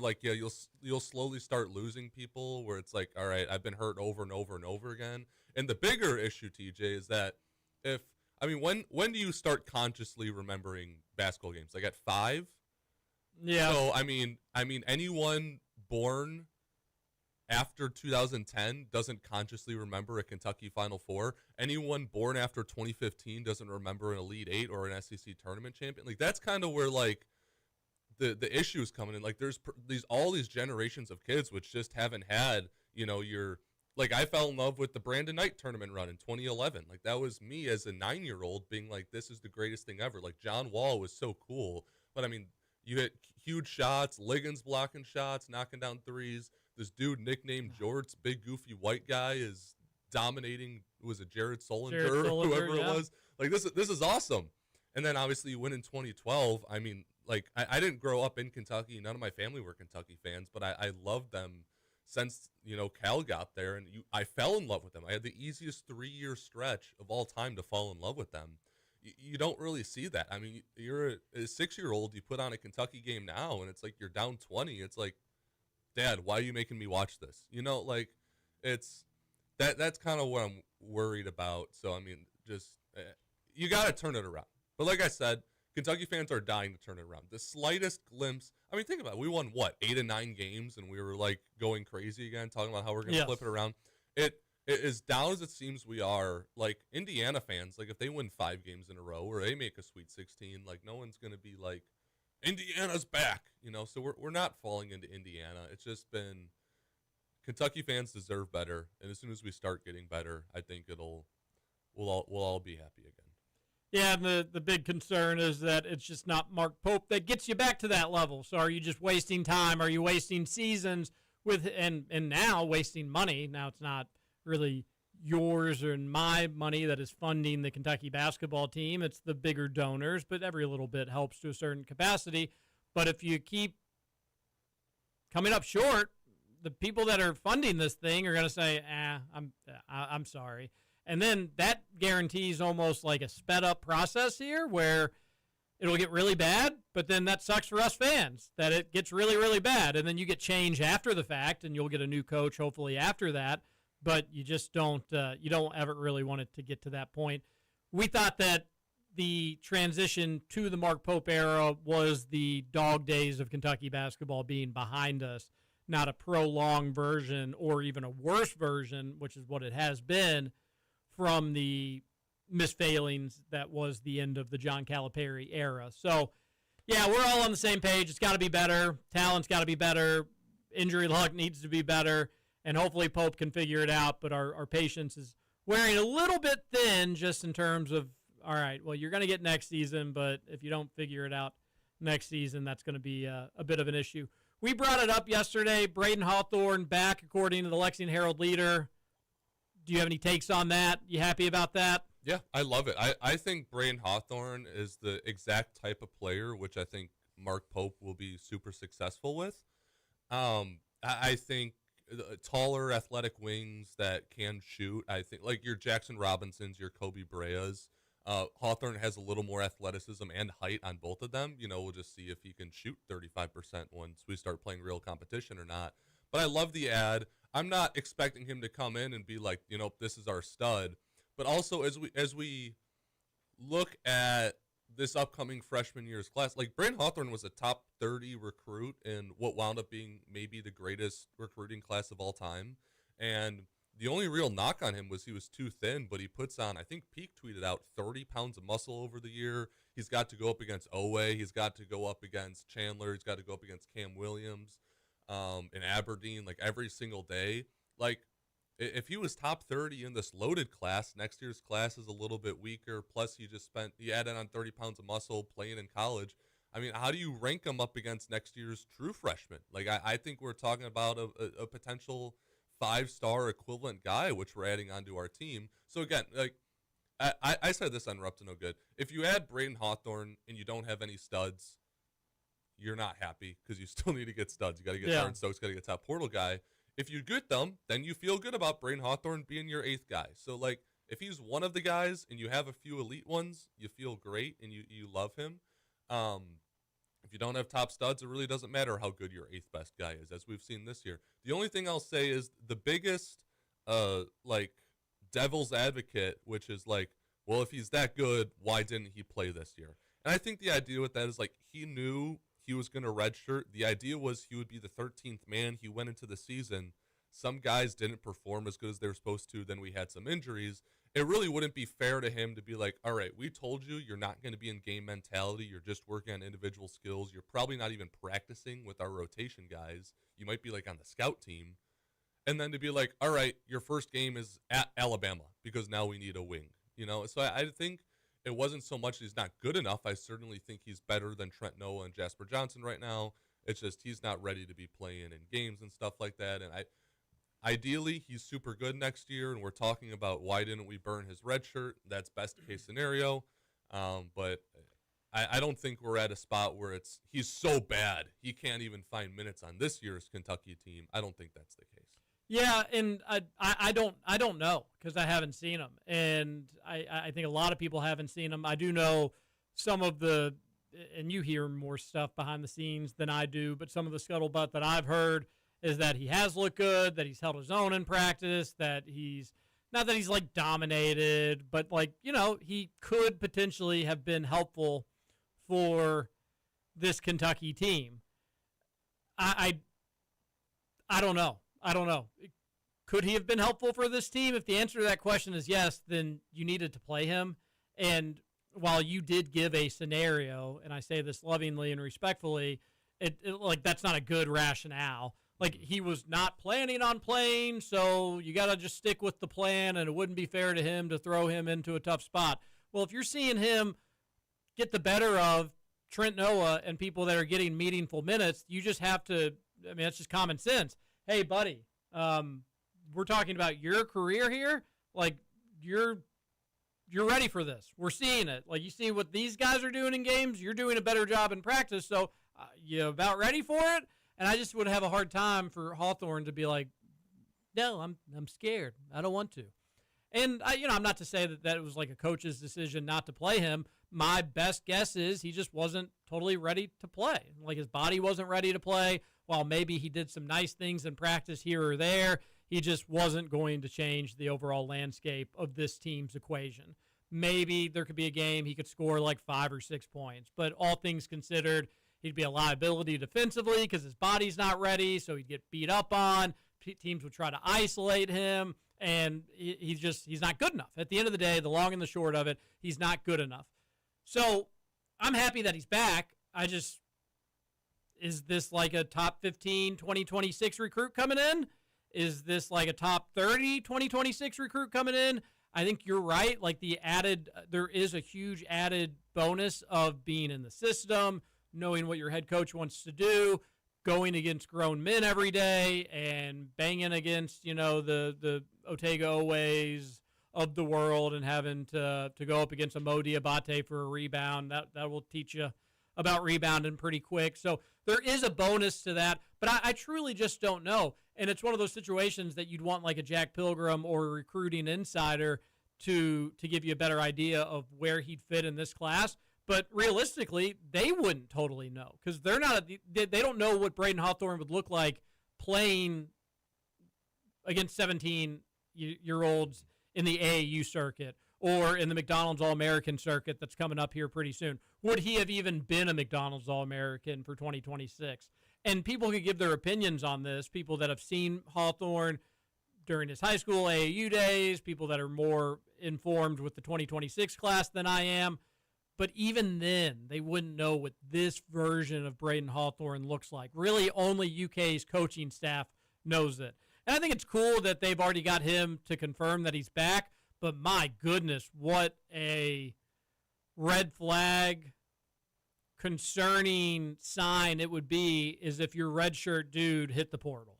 you'll slowly start losing people where it's all right, I've been hurt over and over and over again. And the bigger issue, TJ, is that when do you start consciously remembering basketball games? At 5? Yeah. So I mean anyone born after 2010 doesn't consciously remember a Kentucky Final Four. Anyone born after 2015 doesn't remember an Elite Eight or an SEC tournament champion. That's kind of where the issue is coming in. There's all these generations of kids which just haven't had your like, I fell in love with the Brandon Knight tournament run in 2011. Like, that was me as a 9-year-old being like, this is the greatest thing ever. Like, John Wall was so cool. But, I mean, you hit huge shots, Liggins blocking shots, knocking down threes. This dude nicknamed Jorts, big goofy white guy, is dominating. Was it Jared Solinger, whoever it was? Like, this is awesome. And then obviously you win in 2012. I mean, like, I didn't grow up in Kentucky. None of my family were Kentucky fans, but I loved them since, Cal got there, and I fell in love with them. I had the easiest 3-year stretch of all time to fall in love with them. You don't really see that. I mean, you're a 6-year-old, you put on a Kentucky game now, and it's like you're down 20. It's like, Dad, why are you making me watch this? Like, it's that's kind of what I'm worried about. So, I mean, just you got to turn it around. But like I said, Kentucky fans are dying to turn it around. The slightest glimpse. I mean, think about it. We won, 8 and 9 games, and we were, like, going crazy again, talking about how we're going to flip it around. It as down as it seems we are, like, Indiana fans, like, if they win 5 games in a row or they make a Sweet 16, like, no one's going to be like, Indiana's back, So we're not falling into Indiana. It's just been Kentucky fans deserve better, and as soon as we start getting better, I think we'll all be happy again. Yeah, and the big concern is that it's just not Mark Pope that gets you back to that level. So are you just wasting time? Are you wasting seasons with and now wasting money? Now it's not really yours or my money that is funding the Kentucky basketball team. It's the bigger donors, but every little bit helps to a certain capacity. But if you keep coming up short, the people that are funding this thing are going to say, I'm sorry. And then that guarantees almost like a sped up process here where it'll get really bad, but then that sucks for us fans that it gets really, really bad. And then you get change after the fact, and you'll get a new coach hopefully after that. But you just don't ever really want it to get to that point. We thought that the transition to the Mark Pope era was the dog days of Kentucky basketball being behind us, not a prolonged version or even a worse version, which is what it has been from the misfailings that was the end of the John Calipari era. So, yeah, we're all on the same page. It's got to be better. Talent's got to be better. Injury luck needs to be better. And hopefully Pope can figure it out, but our patience is wearing a little bit thin just in terms of, all right, well, you're going to get next season, but if you don't figure it out next season, that's going to be a bit of an issue. We brought it up yesterday. Braden Hawthorne back, according to the Lexington Herald-Leader. Do you have any takes on that? You happy about that? Yeah, I love it. I think Braden Hawthorne is the exact type of player which I think Mark Pope will be super successful with. I think taller, athletic wings that can shoot. I think like your Jackson Robinsons, your Kobe Breas. Hawthorne has a little more athleticism and height on both of them. We'll just see if he can shoot 35% once we start playing real competition or not. But I love the ad. I'm not expecting him to come in and be like, this is our stud. But also as we look at this upcoming freshman year's class, like Braden Hawthorne was a top 30 recruit in what wound up being maybe the greatest recruiting class of all time. And the only real knock on him was he was too thin, but he puts on, I think Peak tweeted out 30 pounds of muscle over the year. He's got to go up against Owe. He's got to go up against Chandler. He's got to go up against Cam Williams in Aberdeen, like every single day. Like, if he was top 30 in this loaded class, next year's class is a little bit weaker. Plus, he added on 30 pounds of muscle playing in college. I mean, how do you rank him up against next year's true freshman? Like, I think we're talking about a potential 5-star equivalent guy, which we're adding onto our team. So, again, like, I said this on We're Up to No Good. If you add Braden Hawthorne and you don't have any studs, you're not happy because you still need to get studs. You got to get Aaron Stokes, got to get a top portal guy. If you get them, then you feel good about Braden Hawthorne being your 8th guy. So, like, if he's one of the guys and you have a few elite ones, you feel great and you love him. If you don't have top studs, it really doesn't matter how good your 8th best guy is, as we've seen this year. The only thing I'll say is the biggest, devil's advocate, which is like, well, if he's that good, why didn't he play this year? And I think the idea with that is, like, he knew he was going to redshirt. The idea was he would be the 13th man. He went into the season. Some guys didn't perform as good as they were supposed to. Then we had some injuries. It really wouldn't be fair to him to be like, all right, we told you you're not going to be in game mentality. You're just working on individual skills. You're probably not even practicing with our rotation guys. You might be like on the scout team. and then to be like, all right, your first game is at Alabama because now we need a wing. So I think it wasn't so much he's not good enough. I certainly think he's better than Trent Noah and Jasper Johnson right now. It's just he's not ready to be playing in games and stuff like that. And ideally, he's super good next year, and we're talking about why didn't we burn his red shirt? That's best case scenario. But I don't think we're at a spot where he's so bad he can't even find minutes on this year's Kentucky team. I don't think that's the case. Yeah, and I don't know because I haven't seen him, and I think a lot of people haven't seen him. I do know some of the, and you hear more stuff behind the scenes than I do, but some of the scuttlebutt that I've heard is that he has looked good, that he's held his own in practice, that he's not that he's like dominated, but like he could potentially have been helpful for this Kentucky team. I don't know. I don't know. Could he have been helpful for this team? If the answer to that question is yes, then you needed to play him. And while you did give a scenario, and I say this lovingly and respectfully, it like that's not a good rationale. Like he was not planning on playing, so you got to just stick with the plan, and it wouldn't be fair to him to throw him into a tough spot. Well, if you're seeing him get the better of Trent Noah and people that are getting meaningful minutes, you just have to, I mean, that's just common sense. Hey, buddy, we're talking about your career here. Like, you're ready for this. We're seeing it. Like, you see what these guys are doing in games. You're doing a better job in practice, so you about ready for it? And I just would have a hard time for Hawthorne to be like, no, I'm scared. I don't want to. And, I'm not to say that it was like a coach's decision not to play him. My best guess is he just wasn't totally ready to play. Like, his body wasn't ready to play. While maybe he did some nice things in practice here or there, he just wasn't going to change the overall landscape of this team's equation. Maybe there could be a game he could score like 5 or 6 points, but all things considered, he'd be a liability defensively because his body's not ready, so he'd get beat up on. Teams would try to isolate him, and he's not good enough. At the end of the day, the long and the short of it, he's not good enough. So I'm happy that he's back. Is this like a top 15 2026 recruit coming in? Is this like a top 30 2026 recruit coming in? I think you're right. Like there is a huge added bonus of being in the system, knowing what your head coach wants to do, going against grown men every day and banging against, the Otega Oways of the world and having to go up against a Mo Diabate for a rebound. That will teach you about rebounding pretty quick. So there is a bonus to that, but I truly just don't know. And it's one of those situations that you'd want like a Jack Pilgrim or a recruiting insider to give you a better idea of where he'd fit in this class. But realistically, they wouldn't totally know because they don't know what Braden Hawthorne would look like playing against 17-year-olds in the AAU circuit or in the McDonald's All-American circuit that's coming up here pretty soon. Would he have even been a McDonald's All-American for 2026? And people could give their opinions on this, people that have seen Hawthorne during his high school AAU days, people that are more informed with the 2026 class than I am. But even then, they wouldn't know what this version of Braden Hawthorne looks like. Really, only UK's coaching staff knows it. And I think it's cool that they've already got him to confirm that he's back. But my goodness, what a red flag, concerning sign it would be is if your redshirt dude hit the portal.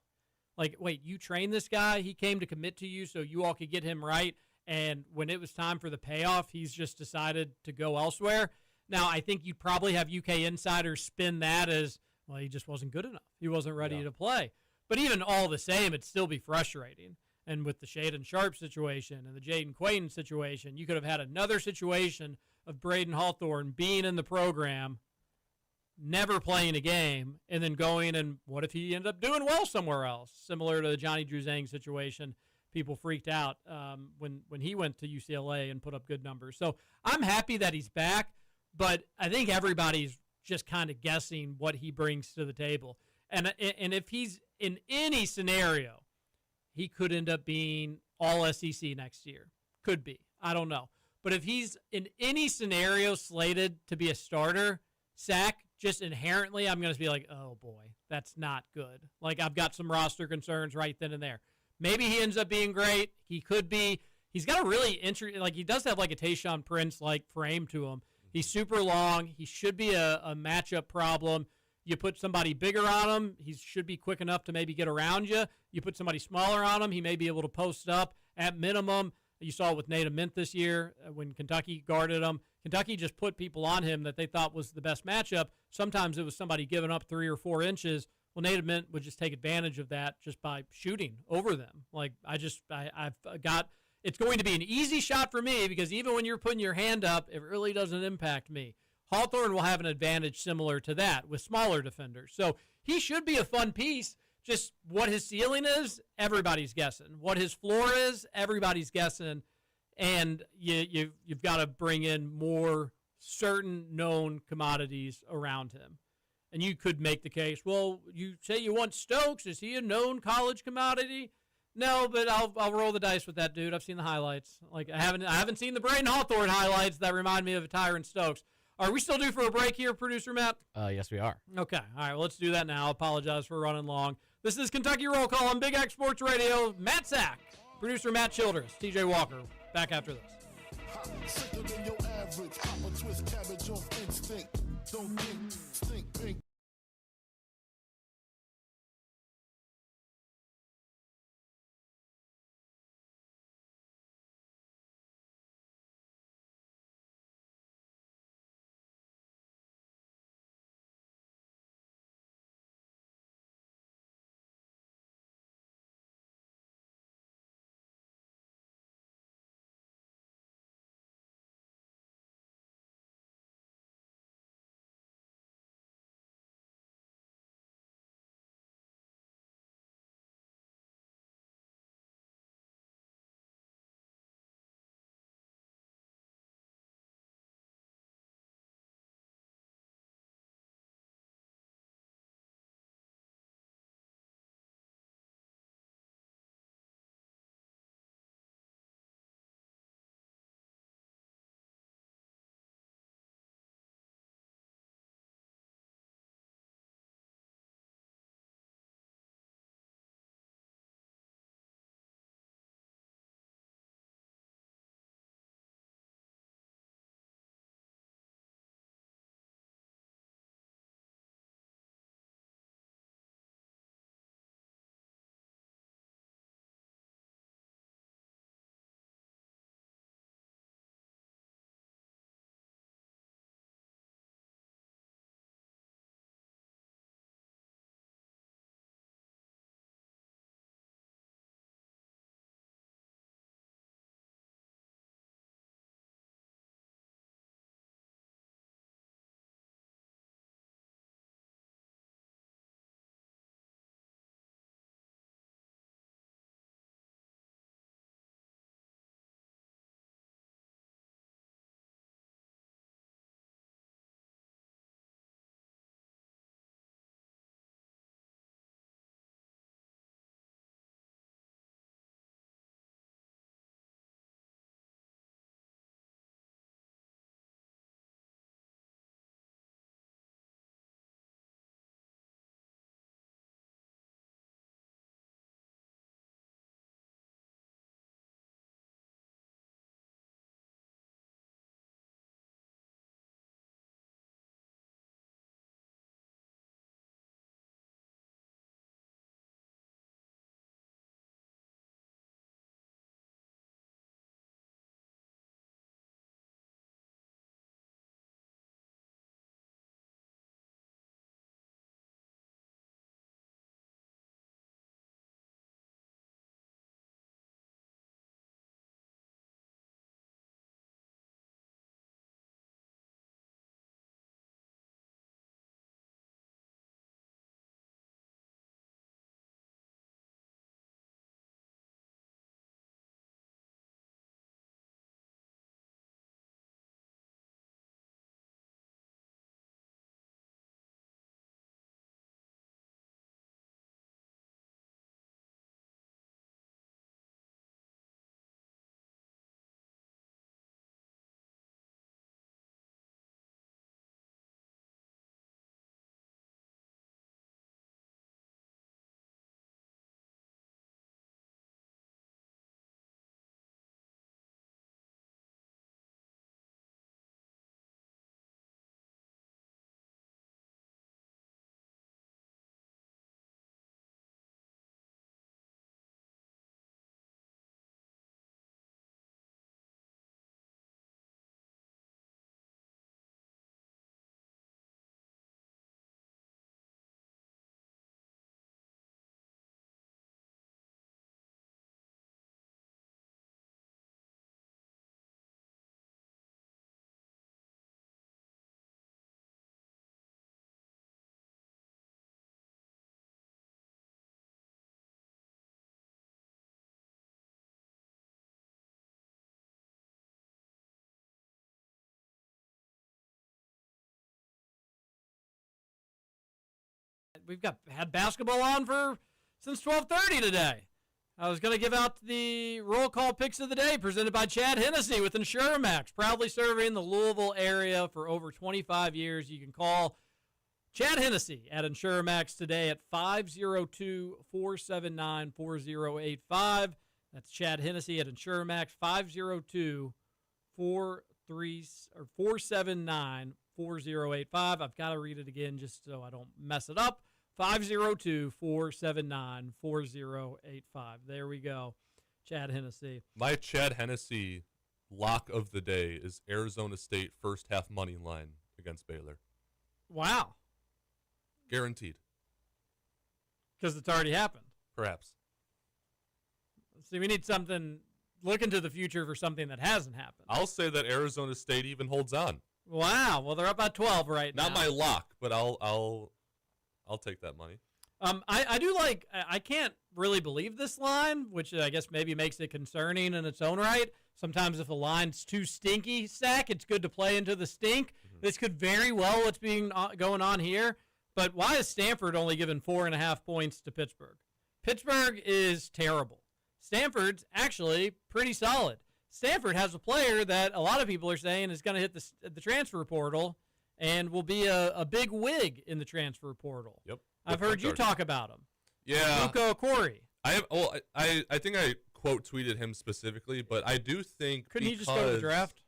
Like, wait, you trained this guy? He came to commit to you so you all could get him right. And when it was time for the payoff, he's just decided to go elsewhere. Now, I think you'd probably have UK insiders spin that as, well, he just wasn't good enough. He wasn't ready to play. But even all the same, it'd still be frustrating. And with the Shaden Sharp situation and the Jaden Quaden situation, you could have had another situation of Braden Hawthorne being in the program, never playing a game, and then going and what if he ended up doing well somewhere else? Similar to the Johnny Drew Zhang situation. People freaked out when he went to UCLA and put up good numbers. So I'm happy that he's back, but I think everybody's just kind of guessing what he brings to the table. And if he's in any scenario, he could end up being all SEC next year. Could be. I don't know. But if he's in any scenario slated to be a starter, Sack, just inherently, I'm going to be like, oh, boy, that's not good. Like, I've got some roster concerns right then and there. Maybe he ends up being great. He could be. He's got a really interesting, like he does have like a Tayshaun Prince-like frame to him. He's super long. He should be a matchup problem. You put somebody bigger on him, he should be quick enough to maybe get around you. You put somebody smaller on him, he may be able to post up at minimum. You saw it with Nate Mint this year when Kentucky guarded him. Kentucky just put people on him that they thought was the best matchup. Sometimes it was somebody giving up 3 or 4 inches. Well, Nate Mint would just take advantage of that just by shooting over them. Like, I've got – it's going to be an easy shot for me because even when you're putting your hand up, it really doesn't impact me. Hawthorne will have an advantage similar to that with smaller defenders. So he should be a fun piece. Just what his ceiling is, everybody's guessing. What his floor is, everybody's guessing. And you've got to bring in more certain known commodities around him. And you could make the case, well, you say you want Stokes. Is he a known college commodity? No, but I'll roll the dice with that dude. I've seen the highlights. Like I haven't seen the Braden Hawthorne highlights that remind me of a Tyron Stokes. Are we still due for a break here, Producer Matt? Yes, we are. Okay. All right. Well, let's do that now. I apologize for running long. This is Kentucky Roll Call on Big X Sports Radio. Matt Sack, producer Matt Childress, TJ Walker. Back after this. Sicker than your average. Pop a twist cabbage off instinct. Don't think, stink pink. we've had basketball on since 12:30 today. I was going to give out the roll call picks of the day presented by Chad Hennessy with InsureMax, proudly serving the Louisville area for over 25 years. You can call Chad Hennessy at InsureMax today at 502-479-4085. That's Chad Hennessy at InsureMax, 502-479-4085. I've got to read it again just so I don't mess it up. 502-479-4085. There we go. Chad Hennessy. My Chad Hennessy lock of the day is Arizona State first half money line against Baylor. Wow. Guaranteed. Because it's already happened. Perhaps. See, we need something, look into the future for something that hasn't happened. I'll say that Arizona State even holds on. Wow. Well, they're up by 12 right now. Not my lock, but I'll take that money. I do like, I can't really believe this line, which I guess maybe makes it concerning in its own right. Sometimes if a line's too stinky, Sack, it's good to play into the stink. Mm-hmm. This could very well what's going on here. But why is Stanford only given 4.5 points to Pittsburgh? Pittsburgh is terrible. Stanford's actually pretty solid. Stanford has a player that a lot of people are saying is going to hit the transfer portal and will be a big wig in the transfer portal. Yep. I've heard you talk about him. Yeah. Luka Okori. I think I quote tweeted him specifically, but I do think couldn't he just go to the draft?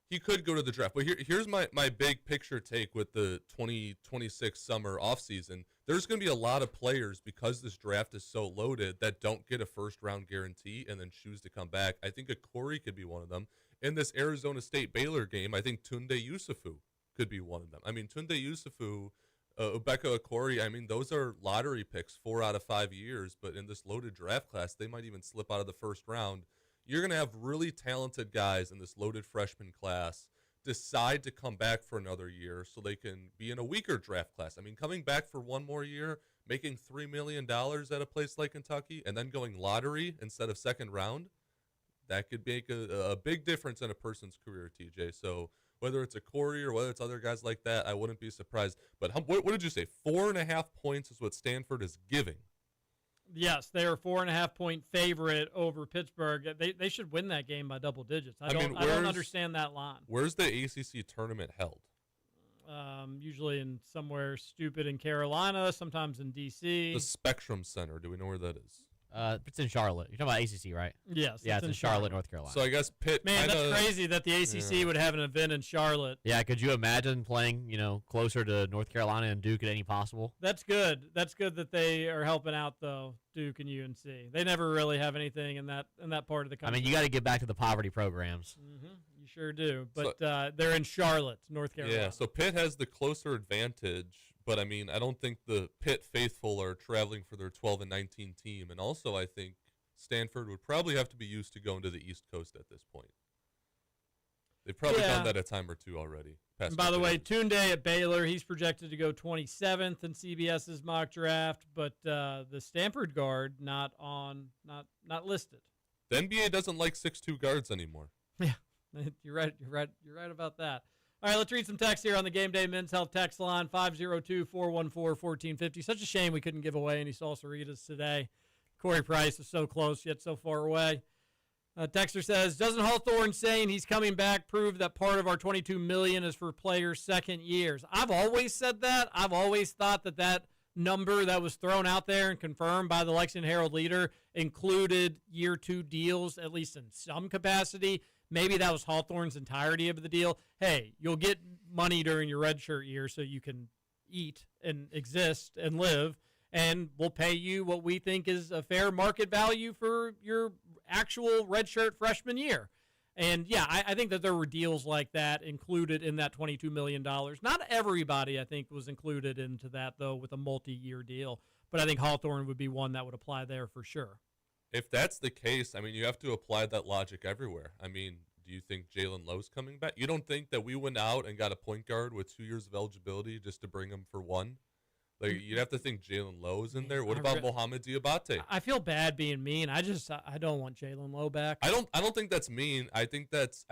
He could go to the draft. But here's my big picture take with the 2026 summer offseason. There's going to be a lot of players, because this draft is so loaded, that don't get a first-round guarantee and then choose to come back. I think Okori could be one of them. In this Arizona State-Baylor game, I think Tunde Yusufu could be one of them. I mean, Tunde Yusufu, Ubeka Okori, I mean, those are lottery picks 4 out of 5 years, but in this loaded draft class, they might even slip out of the first round. You're going to have really talented guys in this loaded freshman class decide to come back for another year so they can be in a weaker draft class. I mean, coming back for one more year, making $3 million at a place like Kentucky, and then going lottery instead of second round, that could make a big difference in a person's career, TJ. So whether it's a Corey or whether it's other guys like that, I wouldn't be surprised. But what did you say? 4.5 points is what Stanford is giving. Yes, they are 4.5-point favorite over Pittsburgh. They should win that game by double digits. I don't understand that line. Where's the ACC tournament held? Usually in somewhere stupid in Carolina, sometimes in D.C. The Spectrum Center. Do we know where that is? It's in Charlotte. You're talking about ACC, right? Yes. Yeah, it's in Charlotte, North Carolina. So I guess Pitt. Man, that's crazy that the ACC would have an event in Charlotte. Yeah, could you imagine playing, closer to North Carolina and Duke at any possible? That's good. That's good that they are helping out, though, Duke and UNC. They never really have anything in that part of the country. I mean, you got to get back to the poverty programs. Mm-hmm. You sure do. But they're in Charlotte, North Carolina. Yeah, so Pitt has the closer advantage. But, I mean, I don't think the Pitt faithful are traveling for their 12-19 team. And also, I think Stanford would probably have to be used to going to the East Coast at this point. They've probably done that a time or two already. And by the way, Tunde at Baylor, he's projected to go 27th in CBS's mock draft, but the Stanford guard not listed. The NBA doesn't like 6'2" guards anymore. Yeah, you're right about that. All right, let's read some text here on the Gameday Men's Health text line, 502-414-1450. Such a shame we couldn't give away any Salsaritas today. Corey Price is so close, yet so far away. Texter says, doesn't Hawthorne saying he's coming back prove that part of our $22 million is for players' second years? I've always said that. I've always thought that number that was thrown out there and confirmed by the Lexington Herald Leader included year 2 deals, at least in some capacity. Maybe that was Hawthorne's entirety of the deal. Hey, you'll get money during your redshirt year so you can eat and exist and live, and we'll pay you what we think is a fair market value for your actual redshirt freshman year. And, yeah, I think that there were deals like that included in that $22 million. Not everybody, I think, was included into that, though, with a multi-year deal. But I think Hawthorne would be one that would apply there for sure. If that's the case, I mean, you have to apply that logic everywhere. I mean, do you think Jalen Lowe's coming back? You don't think that we went out and got a point guard with 2 years of eligibility just to bring him for one? Like, you'd have to think Jalen Lowe's in there. What about Mohamed Diabate? I feel bad being mean. I don't want Jalen Lowe back. I don't think that's mean. I think that's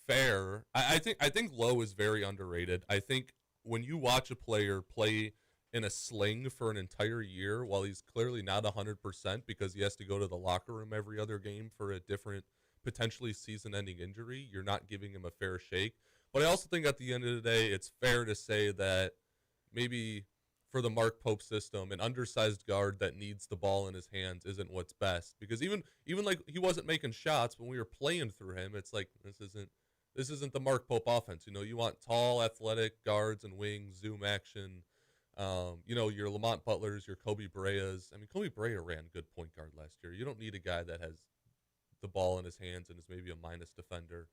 fair. I think Lowe is very underrated. I think when you watch a player play in a sling for an entire year while he's clearly not 100% because he has to go to the locker room every other game for a different, potentially season-ending injury, you're not giving him a fair shake. But I also think at the end of the day, it's fair to say that maybe for the Mark Pope system, an undersized guard that needs the ball in his hands isn't what's best. Because even like he wasn't making shots when we were playing through him, it's like this isn't the Mark Pope offense. You know, you want tall, athletic guards and wings, zoom action. You know, your Lamont Butlers, your Kobe Breas. I mean, Kobe Brea ran good point guard last year. You don't need a guy that has the ball in his hands and is maybe a minus defender.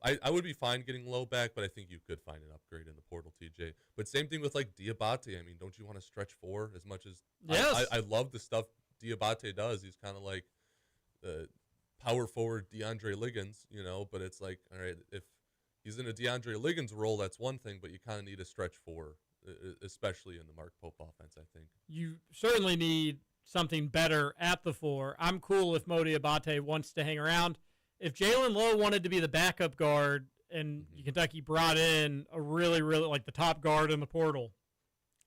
I would be fine getting Low back, but I think you could find an upgrade in the portal, TJ. But same thing with like Diabate. I mean, don't you want to stretch four as much as yes. I love the stuff Diabate does. He's kind of like the power forward DeAndre Liggins, you know. But it's like, all right, if he's in a DeAndre Liggins role, that's one thing. But you kind of need a stretch four, especially in the Mark Pope offense. I think you certainly need something better at the four. I'm cool if Mo Diabate wants to hang around. If Jalen Lowe wanted to be the backup guard and Kentucky brought in a really, really, like the top guard in the portal,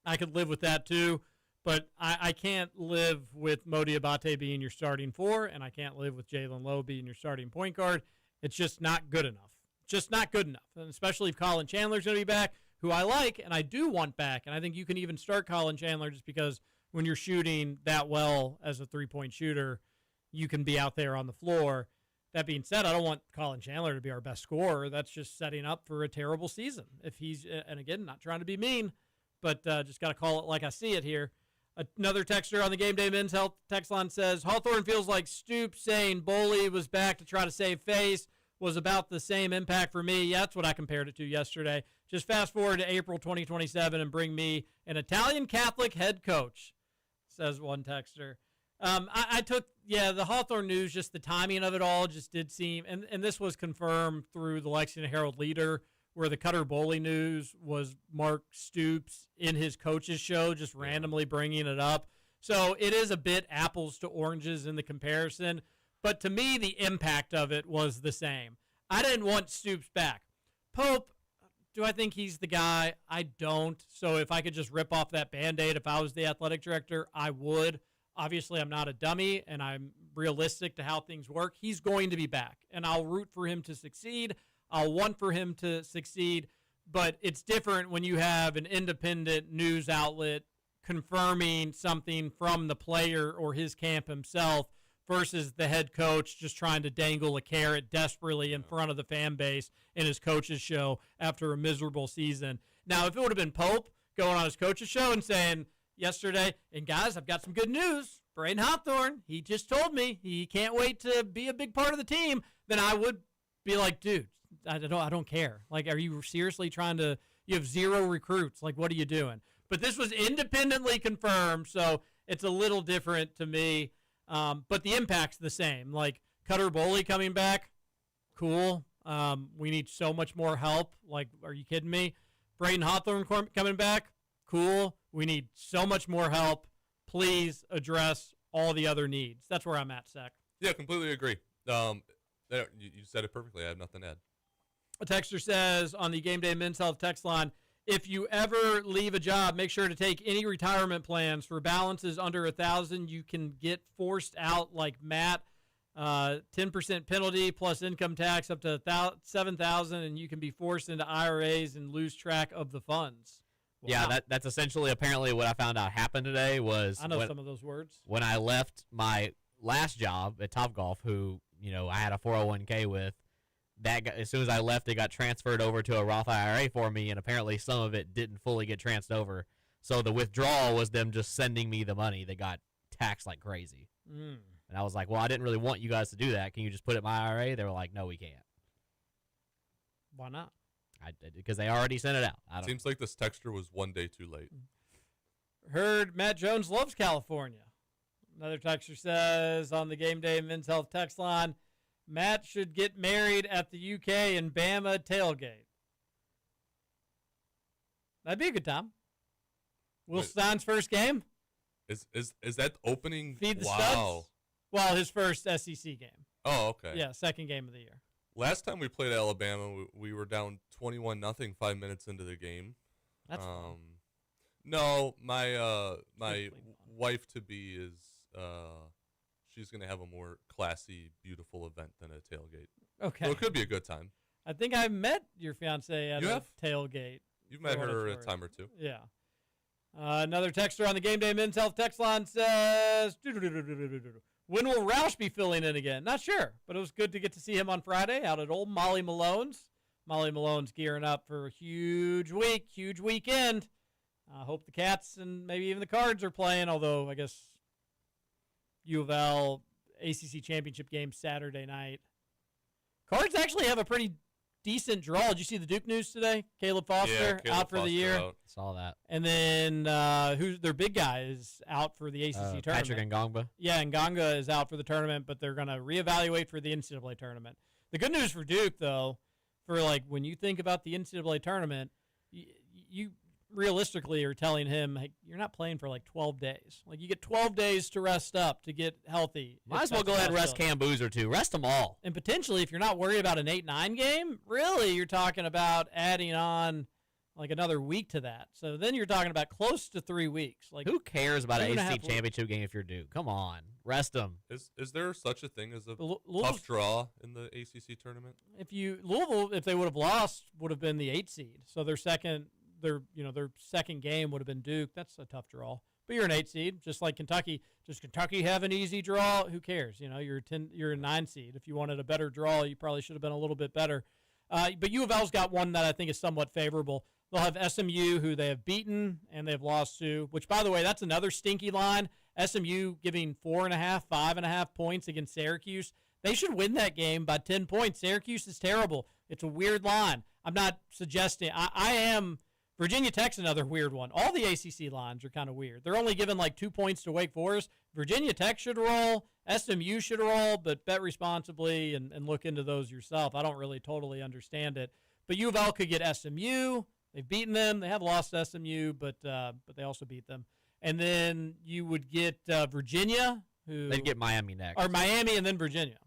I could live with that too. But I can't live with Mo Diabate being your starting four, and I can't live with Jalen Lowe being your starting point guard. It's just not good enough. Just not good enough. And especially if Colin Chandler's going to be back, who I like and I do want back. And I think you can even start Colin Chandler just because when you're shooting that well as a three-point shooter, you can be out there on the floor. That being said, I don't want Colin Chandler to be our best scorer. That's just setting up for a terrible season. If he's, and again, not trying to be mean, but just got to call it like I see it here. Another texter on the Game Day Men's Health text line says, Hawthorne feels like Stoops saying Boley was back to try to save face was about the same impact for me. Yeah, that's what I compared it to yesterday. Just fast forward to April 2027 and bring me an Italian Catholic head coach, says one texter. I took, the Hawthorne news, just the timing of it all just did seem, and this was confirmed through the Lexington Herald Leader, where the Cutter Boley news was Mark Stoops in his coach's show, just randomly bringing it up. So it is a bit apples to oranges in the comparison, but to me, the impact of it was the same. I didn't want Stoops back. Pope, do I think he's the guy? I don't. So if I could just rip off that Band-Aid, if I was the athletic director, I would. Obviously, I'm not a dummy, and I'm realistic to how things work. He's going to be back, and I'll root for him to succeed. I'll want for him to succeed, but it's different when you have an independent news outlet confirming something from the player or his camp himself versus the head coach just trying to dangle a carrot desperately in front of the fan base in his coach's show after a miserable season. Now, if it would have been Pope going on his coach's show and saying, yesterday, and guys, I've got some good news. Braden Hawthorne, he just told me he can't wait to be a big part of the team. Then I would be like, dude, I don't care. Like, are you seriously trying to? You have 0 recruits. Like, what are you doing? But this was independently confirmed, so it's a little different to me. But the impact's the same. Like Cutter Boley coming back, cool. We need so much more help. Like, are you kidding me? Braden Hawthorne coming back, cool. We need so much more help. Please address all the other needs. That's where I'm at, Sec. Yeah, completely agree. You said it perfectly. I have nothing to add. A texter says on the Game Day Men's Health text line, if you ever leave a job, make sure to take any retirement plans. For balances under 1,000, you can get forced out like Matt. 10% penalty plus income tax up to $7,000, and you can be forced into IRAs and lose track of the funds. Wow. Yeah, that's essentially apparently what I found out happened today was I know some of those words. When I left my last job at Topgolf, who, I had a 401k with, as soon as I left, it got transferred over to a Roth IRA for me, and apparently some of it didn't fully get transferred over. So the withdrawal was them just sending me the money that got taxed like crazy. And I was like, well, I didn't really want you guys to do that. Can you just put it in my IRA? They were like, no, we can't. Why not? Because they already sent it out. Seems like this texter was one day too late. Heard Matt Jones loves California. Another texter says on the Game Day Men's Health text line, Matt should get married at the UK and Bama tailgate. That'd be a good time. Will Stein's first game? Is that opening? Feed the studs? Well, his first SEC game. Oh, okay. Yeah, second game of the year. Last time we played Alabama, we were down 21-0 5 minutes into the game. That's No, my wife to be is she's gonna have a more classy, beautiful event than a tailgate. Okay. So it could be a good time. I think I met your fiance at a tailgate. You've met her a time or two. Yeah. Another texter on the Game Day Men's Health text line says, when will Roush be filling in again? Not sure, but it was good to get to see him on Friday out at old Molly Malone's. Molly Malone's gearing up for a huge week, huge weekend. I hope the Cats and maybe even the Cards are playing, although I guess U of L ACC championship game Saturday night. Cards actually have a pretty decent draw. Did you see the Duke news today? Caleb Foster out for the year. Saw that. And then who's their big guy is out for the ACC tournament. Patrick Ngongba. Yeah, Ngongba is out for the tournament, but they're going to reevaluate for the NCAA tournament. The good news for Duke, though, for like when you think about the NCAA tournament, you realistically are telling him, hey, you're not playing for like 12 days. Like you get 12 days to rest up, to get healthy. Might as well go ahead and rest Cam Boozer too. Rest them all. And potentially, if you're not worried about an 8-9 game, really you're talking about adding on like another week to that. So then you're talking about close to 3 weeks. Like who cares about an ACC championship game if you're Duke? Come on, rest them. Is there such a thing as a tough draw in the ACC tournament? Louisville, if they would have lost, would have been the 8 seed. So their second game would have been Duke. That's a tough draw. But you're an 8 seed, just like Kentucky. Does Kentucky have an easy draw? Who cares? You're a 9 seed. If you wanted a better draw, you probably should have been a little bit better. But U of L's got one that I think is somewhat favorable. They'll have SMU, who they have beaten and they've lost to, which, by the way, that's another stinky line. SMU giving 4.5, 5.5 points against Syracuse. They should win that game by 10 points. Syracuse is terrible. It's a weird line. I'm not suggesting. I am. Virginia Tech's another weird one. All the ACC lines are kind of weird. They're only giving like 2 points to Wake Forest. Virginia Tech should roll. SMU should roll, but bet responsibly and look into those yourself. I don't really totally understand it. But U of L could get SMU. They've beaten them. They have lost SMU, but they also beat them. And then you would get Virginia. They'd get Miami next. Or Miami and then Virginia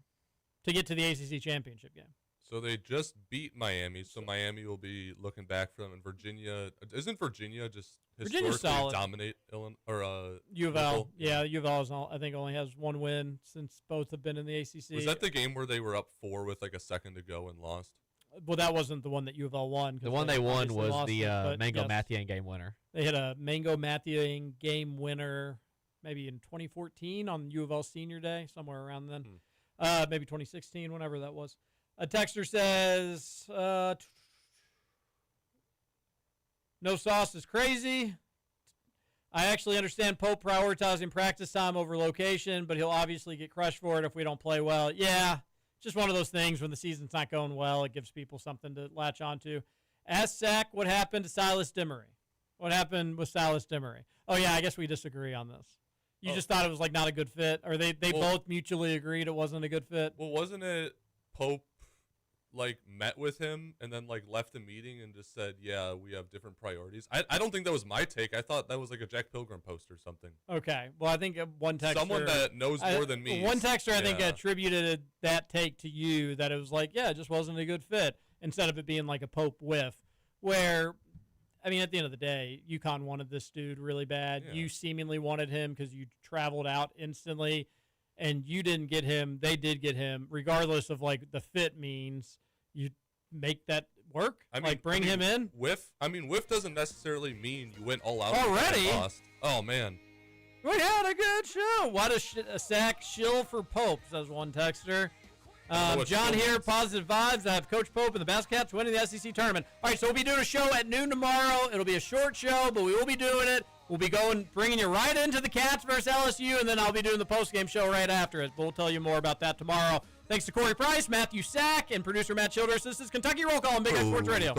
to get to the ACC championship game. So they just beat Miami, so Miami will be looking back for them. And Virginia, isn't Virginia just historically dominate Illinois or U of L? Yeah, U of L I think only has one win since both have been in the ACC. Was that the game where they were up 4 with like a second to go and lost? Well, that wasn't the one that U of L won. The one they won was the Mango Mathiang game winner. They had a Mango Mathiang game winner maybe in 2014 on U of L Senior Day, somewhere around then. Maybe 2016, whenever that was. A texter says, no sauce is crazy. I actually understand Pope prioritizing practice time over location, but he'll obviously get crushed for it if we don't play well. Yeah, just one of those things when the season's not going well, it gives people something to latch onto. Ask Zach what happened to Silas Demery. What happened with Silas Demery? Oh, yeah, I guess we disagree on this. You just thought it was like not a good fit, or they both mutually agreed it wasn't a good fit? Well, wasn't it Pope like met with him and then like left the meeting and just said, yeah, we have different priorities? I don't think that was my take. I thought that was like a Jack Pilgrim post or something. Okay. Well, I think one texter, someone that knows more than me. One texter, I think, attributed that take to you, that it was like, yeah, it just wasn't a good fit, instead of it being like a Pope whiff, where, I mean, at the end of the day, UConn wanted this dude really bad. Yeah. You seemingly wanted him because you traveled out instantly, and you didn't get him. They did get him, regardless of like the fit means. You make that work. Bring him in. Whiff doesn't necessarily mean you went all out already. Oh man, we had a good show. What a sack shill for Pope, says one texter. John here, positive vibes. I have Coach Pope and the Baskets winning the SEC tournament. All right, so we'll be doing a show at noon tomorrow. It'll be a short show, but we will be doing it. We'll be bringing you right into the Cats versus LSU, and then I'll be doing the post-game show right after it. We'll tell you more about that tomorrow. Thanks to Corey Price, Matthew Sack, and producer Matt Childress. This is Kentucky Roll Call on Big X Sports Radio.